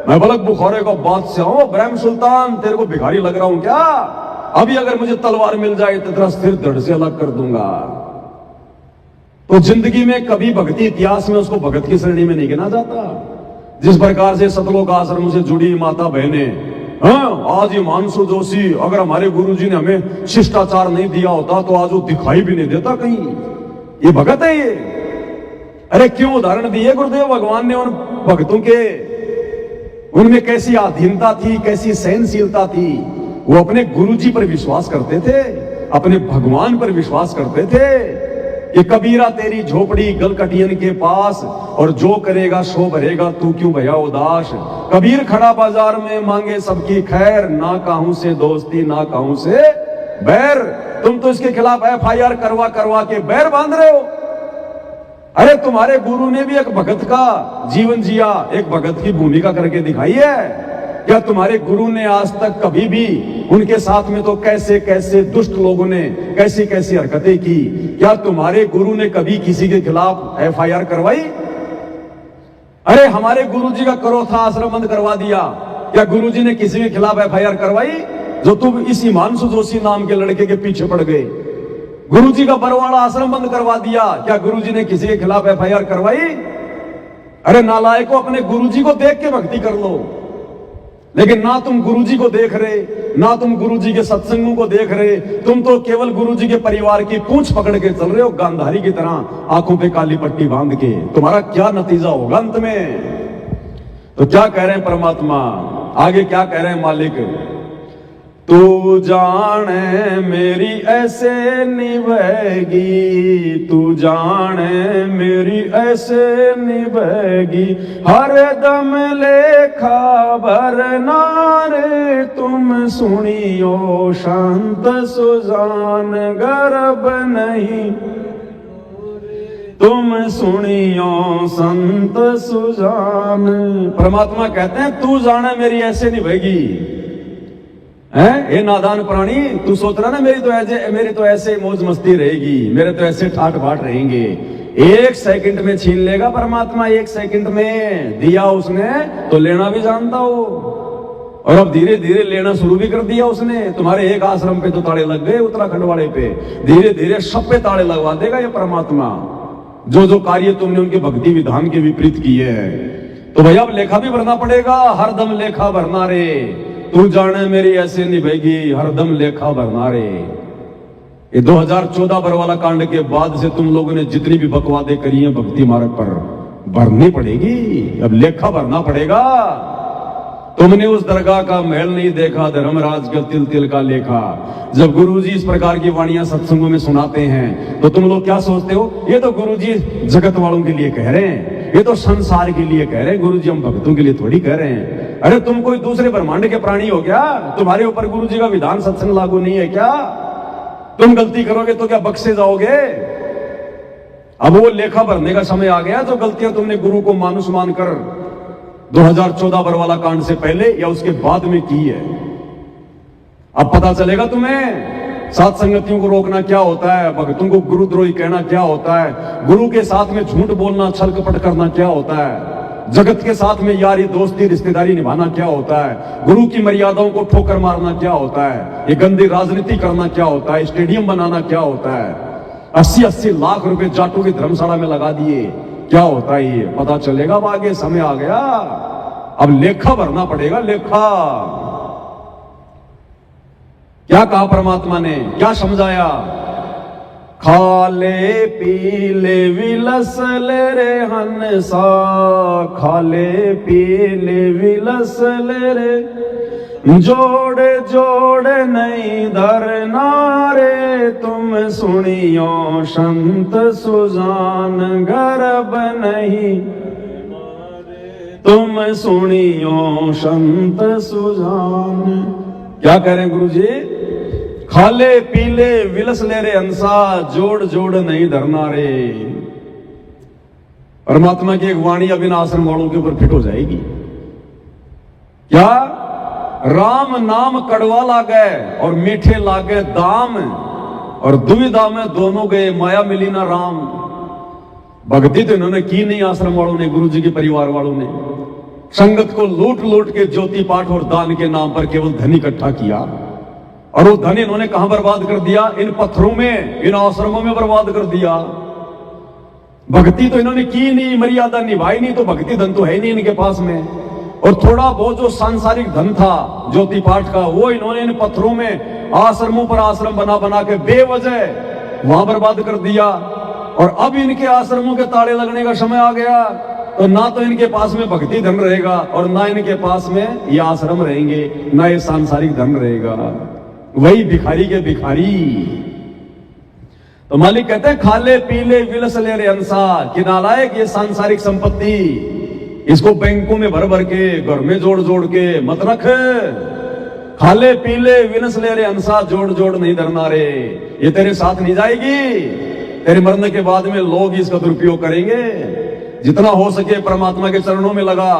मैं बलक बुखारे का बादशाह हूं, ब्रह्म सुल्तान, तेरे को भिखारी लग रहा हूं क्या? अभी अगर मुझे तलवार मिल जाए तो तेरा सिर धड़ से अलग कर दूंगा। तो जिंदगी में कभी भक्ति इतिहास में उसको भगत की श्रेणी में नहीं गिना जाता। जिस प्रकार से सतलोक आश्रम से जुड़ी माता बहने, आज हिमांशु जोशी, अगर हमारे गुरुजी ने हमें शिष्टाचार नहीं दिया होता तो आज वो दिखाई भी नहीं देता कहीं। ये भगत है ये। अरे क्यों उदाहरण दिए गुरुदेव भगवान ने उन भक्तों के, उनमें कैसी अधीनता थी, कैसी सहनशीलता थी। वो अपने गुरुजी पर विश्वास करते थे, अपने भगवान पर विश्वास करते थे कि कबीरा तेरी झोपड़ी गलकटियन के पास, और जो करेगा सो भरेगा, तू क्यों भया उदास। कबीर खड़ा बाजार में मांगे सबकी खैर, ना काहू से दोस्ती ना काहू से बैर। तुम तो इसके खिलाफ FIR करवा करवा के बैर बांध रहे हो। अरे तुम्हारे गुरु ने भी एक भगत का जीवन जिया, एक भगत की भूमिका करके दिखाई है। क्या तुम्हारे गुरु ने आज तक कभी भी, उनके साथ में तो कैसे कैसे दुष्ट लोगों ने कैसी कैसी हरकतें की, क्या तुम्हारे गुरु ने कभी किसी के खिलाफ FIR करवाई? अरे हमारे गुरुजी का करोथा आश्रम बंद करवा दिया, क्या गुरुजी ने किसी के खिलाफ FIR करवाई? जो तुम इस हिमांशु जोशी नाम के लड़के के पीछे पड़ गए। गुरुजी का बरवाड़ा आश्रम बंद करवा दिया, क्या गुरुजी ने किसी के खिलाफ FIR करवाई? अरे नालायकों, अपने गुरुजी को देख के भक्ति कर लो। लेकिन ना तुम गुरुजी को देख रहे, ना तुम गुरुजी के सत्संगों को देख रहे, तुम तो केवल गुरुजी के परिवार की पूंछ पकड़ के चल रहे हो, गांधारी की तरह आंखों पे काली पट्टी बांध के। तुम्हारा क्या नतीजा होगा अंत में? तो क्या कह रहे हैं परमात्मा, आगे क्या कह रहे हैं मालिक? तू जाने मेरी ऐसे निभेगी, तू जाने मेरी ऐसे निभेगी, हर दम लेखा भरना रे। तुम सुनियो शांत सुजान गर्भ नहीं, तुम सुनियो संत सुजान। परमात्मा कहते हैं तू जाने मेरी ऐसे निभेगी। ए नादान प्राणी, तू सोच रहा ना मेरी तो ऐसे मौज मस्ती रहेगी, मेरे तो ऐसे ठाट बाट रहेंगे। 1 सेकंड में छीन लेगा परमात्मा, 1 सेकंड में दिया उसने तो लेना भी जानता हो, और अब धीरे धीरे लेना शुरू भी कर दिया उसने। तुम्हारे एक आश्रम पे तो ताले लग गए, उत्तराखंड वाले पे, धीरे धीरे सब पे ताले लगवा देगा ये परमात्मा। जो जो कार्य तुमने उनके भक्ति विधान के विपरीत किए हैं, तो भैया अब लेखा भी भरना पड़ेगा। हरदम लेखा भरना रे, तू जाने मेरी ऐसे निभेगी, हरदम लेखा भरना रे। ये 2014 बरवाला कांड के बाद से तुम लोगों ने जितनी भी बकवादे करी हैं भक्ति मार्ग पर, भरनी पड़ेगी, अब लेखा भरना पड़ेगा। तुमने उस दरगाह का महल नहीं देखा, धर्मराज का तिल तिल का लेखा। जब गुरुजी इस प्रकार की वाणियां सत्संगों में सुनाते हैं तो तुम लोग क्या सोचते हो, ये तो गुरुजी जगत वालों के लिए कह रहे हैं, ये तो संसार के लिए कह रहे हैं, गुरुजी हम भक्तों के लिए थोड़ी कह रहे हैं। अरे तुम कोई दूसरे ब्रह्मांड के प्राणी हो क्या? तुम्हारे ऊपर गुरुजी का विधान सत्संग लागू नहीं है क्या? तुम गलती करोगे तो क्या बख्शे जाओगे? अब वो लेखा भरने का समय आ गया। जो गलतियां तुमने गुरु को मानुष मानकर 2014 बरवाला कांड से पहले या उसके बाद में की है, अब पता चलेगा तुम्हें। साथ संगतियों को रोकना क्या होता है, भक्तों को गुरुद्रोही कहना क्या होता है, गुरु के साथ में झूठ बोलना छल कपट करना क्या होता है, जगत के साथ में यारी दोस्ती रिश्तेदारी निभाना क्या होता है, गुरु की मर्यादाओं को ठोकर मारना क्या होता है, ये गंदी राजनीति करना क्या होता है, स्टेडियम बनाना क्या होता है, 80-80 लाख रुपए जाटों की धर्मशाला में लगा दिए, क्या होता है ये पता चलेगा। अब आगे समय आ गया, अब लेखा भरना पड़ेगा, लेखा। क्या कहा परमात्मा ने, क्या समझाया? खाले पीले विलस ले रे हंसा, खाले पीले विलस ले रे, जोड़ जोड़ नहीं धरना रे। तुम सुनियो संत सुजान गर्भ नहीं, तुम सुनियो संत सुजान। क्या कह रहे हैं गुरुजी? खाले पीले विलस ले रे हंसा, जोड़ जोड़ नहीं धरना रे। परमात्मा की एक वाणी अब इन आश्रम वालों के ऊपर फिट हो जाएगी। क्या? राम नाम कड़वा लागे और मीठे लागे दाम, और दुविधा में दोनों गए, माया मिली ना राम। भक्ति तो इन्होंने की नहीं, आश्रम वालों ने, गुरु जी के परिवार वालों ने। संगत को लूट लूट के ज्योति पाठ और दान के नाम पर केवल धन इकट्ठा किया, और वो धन इन्होंने कहां बर्बाद कर दिया? इन पत्थरों में, इन आश्रमों में बर्बाद कर दिया। भक्ति तो इन्होंने की नहीं, मर्यादा निभाई नहीं, तो भक्ति धन तो है नहीं इनके पास में। और थोड़ा बहुत जो सांसारिक धन था ज्योति पाठ का, वो इन्होंने इन पत्थरों में आश्रमों पर आश्रम बना बना के बेवजह वहां बर्बाद कर दिया। और अब इनके आश्रमों के ताले लगने का समय आ गया, तो ना तो इनके पास में भक्ति धन रहेगा, और ना इनके पास में ये आश्रम रहेंगे, ना ये सांसारिक धन रहेगा। वही भिखारी के भिखारी। तो मालिक कहते हैं, खाले पीले विलस ले रे अंसा, कि नालायक ये सांसारिक संपत्ति, इसको बैंकों में भर भर के, घर में जोड़ जोड़ के मत रख। खाले पीले विनस ले रे अंसा, जोड़ जोड़ नहीं धरना रे, ये तेरे साथ नहीं जाएगी। तेरे मरने के बाद में लोग इसका दुरुपयोग करेंगे। जितना हो सके परमात्मा के चरणों में लगा,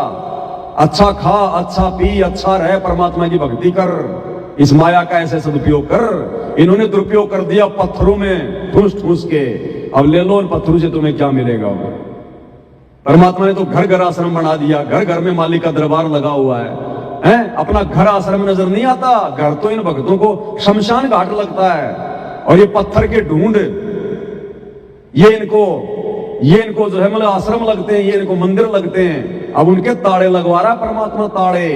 अच्छा खा, अच्छा पी, अच्छा रहे, परमात्मा की भक्ति कर, इस माया का ऐसे सदुपयोग कर। इन्होंने दुरुपयोग कर दिया पत्थरों में ठूस ठूस के। अब ले लो उन पत्थरों से, तुम्हें क्या मिलेगा? परमात्मा ने तो घर घर आश्रम बना दिया, घर घर में मालिक का दरबार लगा हुआ है? अपना घर आश्रम नजर नहीं आता, घर तो इन भक्तों को शमशान घाट लगता है। और ये पत्थर के ढूंढ, ये इनको जो है मतलब आश्रम लगते हैं, ये इनको मंदिर लगते हैं। अब उनके ताड़े लगवा रहा परमात्मा, ताड़े।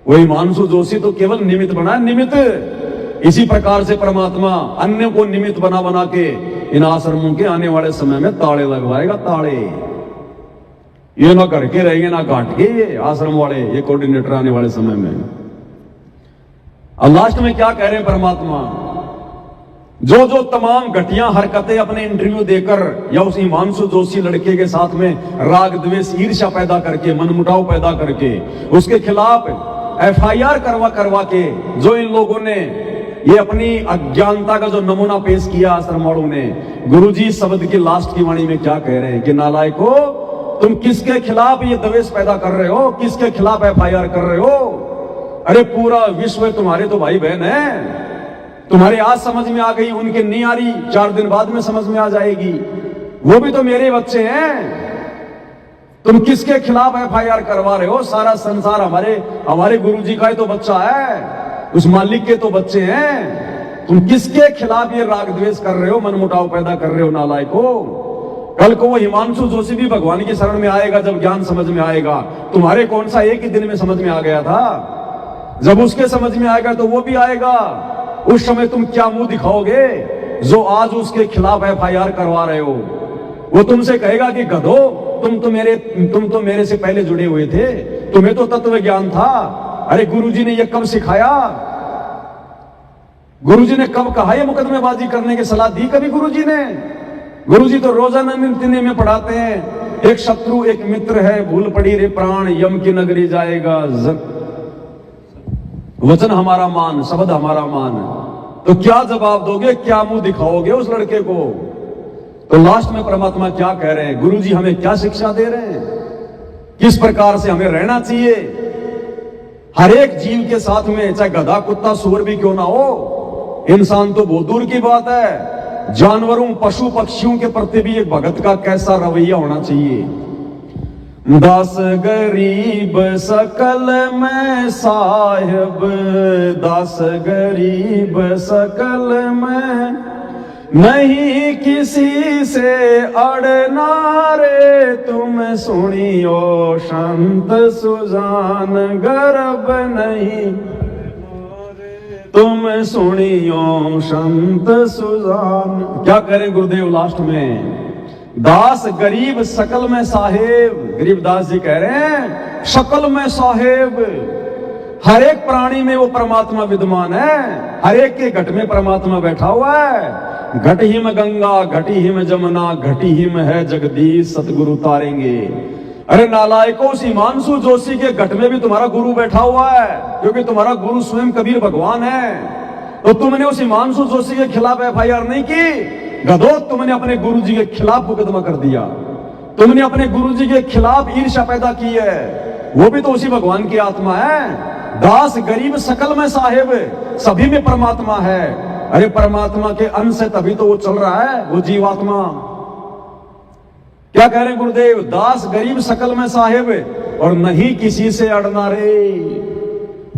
वही हिमांशु जोशी तो केवल निमित्त बना, निमित्त। इसी प्रकार से परमात्मा अन्य को निमित्त बना बना के इन आश्रमों के आने वाले समय में ताड़े लगवाएगा, ताड़े। ये ना घर के रहेंगे ना घाट के, ये आश्रम वाले, ये कोऑर्डिनेटर आने वाले समय में। अब लास्ट में क्या कह रहे हैं परमात्मा? जो जो तमाम घटिया हरकतें अपने इंटरव्यू देकर या उस हिमांशु जोशी लड़के के साथ में राग द्वेष ईर्ष्या पैदा करके, मनमुटाव पैदा करके उसके खिलाफ FIR करवा के जो इन लोगों ने ये अपनी अज्ञानता का जो नमूना पेश किया आश्रम वालों ने, गुरुजी शब्द की लास्ट की वाणी में क्या कह रहे हैं कि नालायको, तुम किसके खिलाफ ये द्वेष पैदा कर रहे हो? किसके खिलाफ FIR कर रहे हो? अरे पूरा विश्व तुम्हारे तो भाई बहन है। तुम्हारे आज समझ में आ गई, उनके नहीं आ रही, 4 दिन बाद में समझ में आ जाएगी। वो भी तो मेरे बच्चे हैं। तुम किसके खिलाफ FIR करवा रहे हो? सारा संसार हमारे गुरुजी का ही तो बच्चा है, उस मालिक के तो बच्चे हैं। तुम किसके खिलाफ ये राग द्वेष कर रहे हो, मनमुटाव पैदा कर रहे हो नालायको? कल को वो हिमांशु जोशी भी भगवान की शरण में आएगा जब ज्ञान समझ में आएगा। तुम्हारे कौन सा एक ही दिन में समझ में आ गया था? जब उसके समझ में आएगा तो वो भी आएगा। उस समय तुम क्या मुंह दिखाओगे? जो आज उसके खिलाफ FIR करवा रहे हो, वो तुमसे कहेगा कि गधो, तुम तो मेरे से पहले जुड़े हुए थे, तुम्हें तो तत्व ज्ञान था। अरे गुरुजी ने ये कब सिखाया? गुरुजी ने कब कहा ये मुकदमेबाजी करने की सलाह दी कभी गुरुजी ने? गुरुजी तो रोजाना नित्य में पढ़ाते हैं, एक शत्रु एक मित्र है, भूल पड़ी रे प्राण, यम की नगरी जाएगा, वचन हमारा मान, शब्द हमारा मान। तो क्या जवाब दोगे, क्या मुंह दिखाओगे उस लड़के को? तो लास्ट में परमात्मा क्या कह रहे हैं? गुरुजी हमें क्या शिक्षा दे रहे हैं, किस प्रकार से हमें रहना चाहिए हर एक जीव के साथ में, चाहे गधा कुत्ता सूअर भी क्यों ना हो। इंसान तो बहुत दूर की बात है, जानवरों पशु पक्षियों के प्रति भी एक भगत का कैसा रवैया होना चाहिए। दास गरीब सकल में साहिब, दास गरीब सकल में, नहीं किसी से अड़ना रे, तुम सुनियो संत सुजान, गर्भ नहीं तुम सुनियो संत सुजान। क्या करें गुरुदेव लास्ट में? दास गरीब सकल में साहेब, गरीबदास जी कह रहे हैं शकल में साहेब। हर एक प्राणी में वो परमात्मा विद्यमान है, हर एक के घट में परमात्मा बैठा हुआ है। घट ही में गंगा, घटी ही में जमुना, घटी ही में है जगदीश, सतगुरु तारेंगे। अरे नालायको, उस हिमांशु जोशी के घट में भी तुम्हारा गुरु बैठा हुआ है, क्योंकि तुम्हारा गुरु स्वयं कबीर भगवान है। तो तुमने उस हिमांशु जोशी के खिलाफ FIR नहीं की, गधो, तुमने अपने गुरु जी के खिलाफ मुकदमा कर दिया। तुमने अपने गुरु जी के खिलाफ ईर्ष्या पैदा की है, वो भी तो उसी भगवान की आत्मा है। दास गरीब सकल में साहेब, सभी में परमात्मा है। अरे परमात्मा के अंश से तभी तो वो चल रहा है, वो जीवात्मा। क्या कह रहे हैं गुरुदेव? दास गरीब सकल में साहेब और नहीं किसी से अड़ना रे।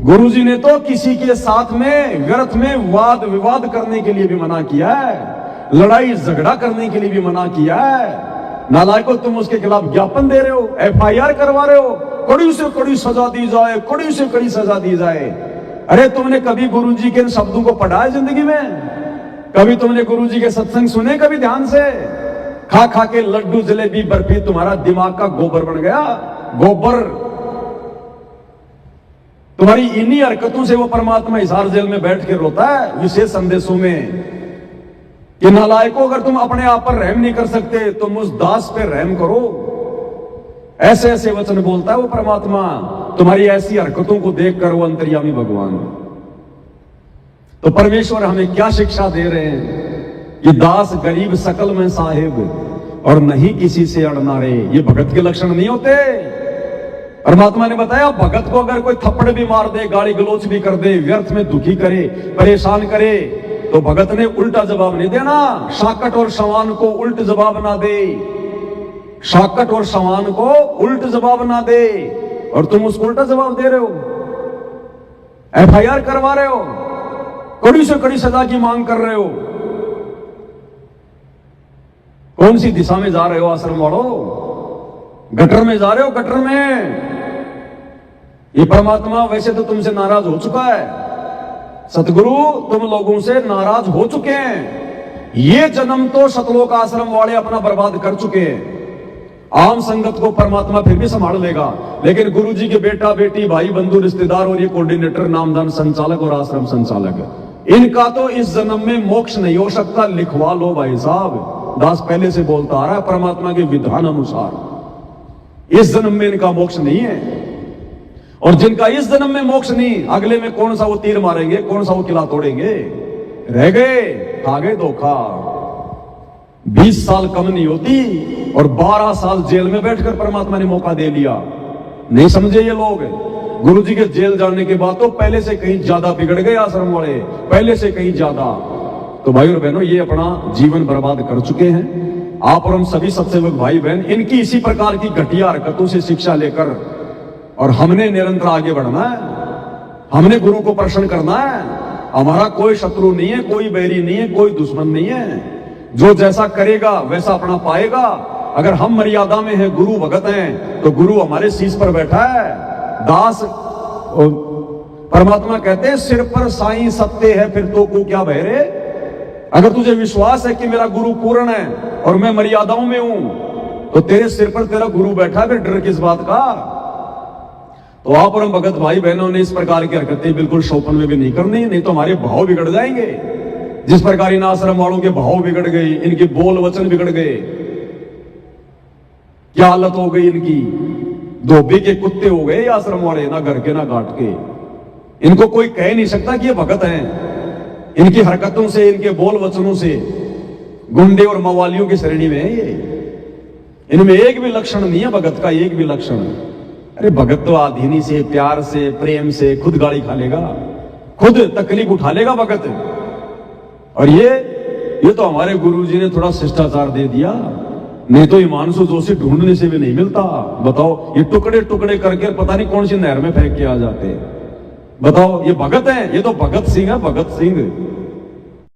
गुरुजी ने तो किसी के साथ में व्यर्थ में वाद विवाद करने के लिए भी मना किया है, लड़ाई झगड़ा करने के लिए भी मना किया है। नालायकों, तुम उसके खिलाफ ज्ञापन दे रहे हो, FIR करवा रहे हो, कड़ी से कड़ी सजा दी जाए, कड़ी से कड़ी सजा दी जाए। अरे तुमने कभी गुरुजी के इन शब्दों को पढ़ा है जिंदगी में? कभी तुमने गुरुजी के सत्संग सुने कभी ध्यान से? खा खा के लड्डू जलेबी बर्फी तुम्हारा दिमाग का गोबर बन गया। गोबर तुम्हारी इन्हीं हरकतों से वो परमात्मा हिसार जेल में बैठ के रोता है विशेष संदेशों में कि नालायकों, अगर तुम अपने आप पर रहम नहीं कर सकते तुम उस दास पे रहम करो। ऐसे ऐसे वचन बोलता है वो परमात्मा तुम्हारी ऐसी हरकतों को देखकर, वो अंतर्यामी भगवान। तो परमेश्वर हमें क्या शिक्षा दे रहे हैं कि दास गरीब सकल में साहिब और नहीं किसी से अड़ना रे। ये भगत के लक्षण नहीं होते। परमात्मा ने बताया भगत को अगर कोई थप्पड़ भी मार दे, गाली गलोच भी कर दे, व्यर्थ में दुखी करे, परेशान करे, तो भगत ने उल्टा जवाब नहीं देना। शाकट और सवान को उल्ट जवाब ना दे, शाकट और सवान को उल्ट जवाब ना दे। और तुम उसको उल्टा जवाब दे रहे हो, FIR करवा रहे हो, कड़ी से कड़ी सजा की मांग कर रहे हो। कौन सी दिशा में जा रहे हो आश्रम वालों? गटर में जा रहे हो, गटर में। ये परमात्मा वैसे तो तुमसे नाराज हो चुका है, सतगुरु तुम लोगों से नाराज हो चुके हैं। ये जन्म तो सतलोक आश्रम वाले अपना बर्बाद कर चुके हैं। आम संगत को परमात्मा फिर भी संभाल लेगा, लेकिन गुरु जी के बेटा बेटी भाई बंधु रिश्तेदार और ये कोऑर्डिनेटर नामदान संचालक और आश्रम संचालक, इनका तो इस जन्म में मोक्ष नहीं हो सकता। लिखवा लो भाई साहब, दास पहले से बोलता आ रहा है परमात्मा के विधान अनुसार इस जन्म में इनका मोक्ष नहीं है। और जिनका इस जन्म में मोक्ष नहीं, अगले में कौन सा वो तीर मारेंगे, कौन सा वो किला तोड़ेंगे? रह गए, खा गए धोखा। 20 साल कम नहीं होती और 12 साल जेल में बैठकर परमात्मा ने मौका दे लिया। नहीं समझे ये लोग? गुरु जी के जेल जाने के बाद तो पहले से कहीं ज्यादा बिगड़ गए आश्रम वाले, पहले से कहीं ज्यादा। तो भाई और बहनों, ये अपना जीवन बर्बाद कर चुके हैं। आप और हम सभी सत्सेवक भाई बहन इनकी इसी प्रकार की घटिया हरकतों से शिक्षा लेकर, और हमने निरंतर आगे बढ़ना है, हमने गुरु को प्रसन्न करना है। हमारा कोई शत्रु नहीं है, कोई बैरी नहीं है, कोई दुश्मन नहीं है। जो जैसा करेगा वैसा अपना पाएगा। अगर हम मर्यादा में हैं, गुरु भगत हैं, तो गुरु हमारे शीश पर बैठा है। दास परमात्मा कहते हैं सिर पर साईं सत्य है, फिर तो को क्या बहरे। अगर तुझे विश्वास है कि मेरा गुरु पूर्ण है और मैं मर्यादाओं में हूं, तो तेरे सिर पर तेरा गुरु बैठा है, फिर डर किस बात का? तो आप और हम भगत भाई बहनों ने इस प्रकार की हरकतें बिल्कुल शोपन में भी नहीं करनी, नहीं तो हमारे भाव बिगड़ जाएंगे। जिस प्रकार इन आश्रम वालों के भाव बिगड़ गए, इनके बोल वचन बिगड़ गए, क्या हालत हो गई इनकी। धोबी के कुत्ते हो गए आश्रम वाले, ना घर के ना घाट के। इनको कोई कह नहीं सकता कि ये भगत हैं। इनकी हरकतों से, इनके बोल वचनों से गुंडे और मवालियों की श्रेणी में है ये। इनमें एक भी लक्षण नहीं है भगत का, एक भी लक्षण। अरे भगत तो आधीनी से, प्यार से, प्रेम से खुद गाली खा लेगा, खुद तकलीफ उठा लेगा भगत। और ये तो हमारे गुरुजी ने थोड़ा शिष्टाचार दे दिया, नहीं तो हिमांशु जोशी ढूंढने से भी नहीं मिलता। बताओ, ये टुकड़े टुकड़े करके पता नहीं कौन सी नहर में फेंक के आ जाते हैं। बताओ, ये भगत है, ये तो भगत सिंह है, भगत सिंह।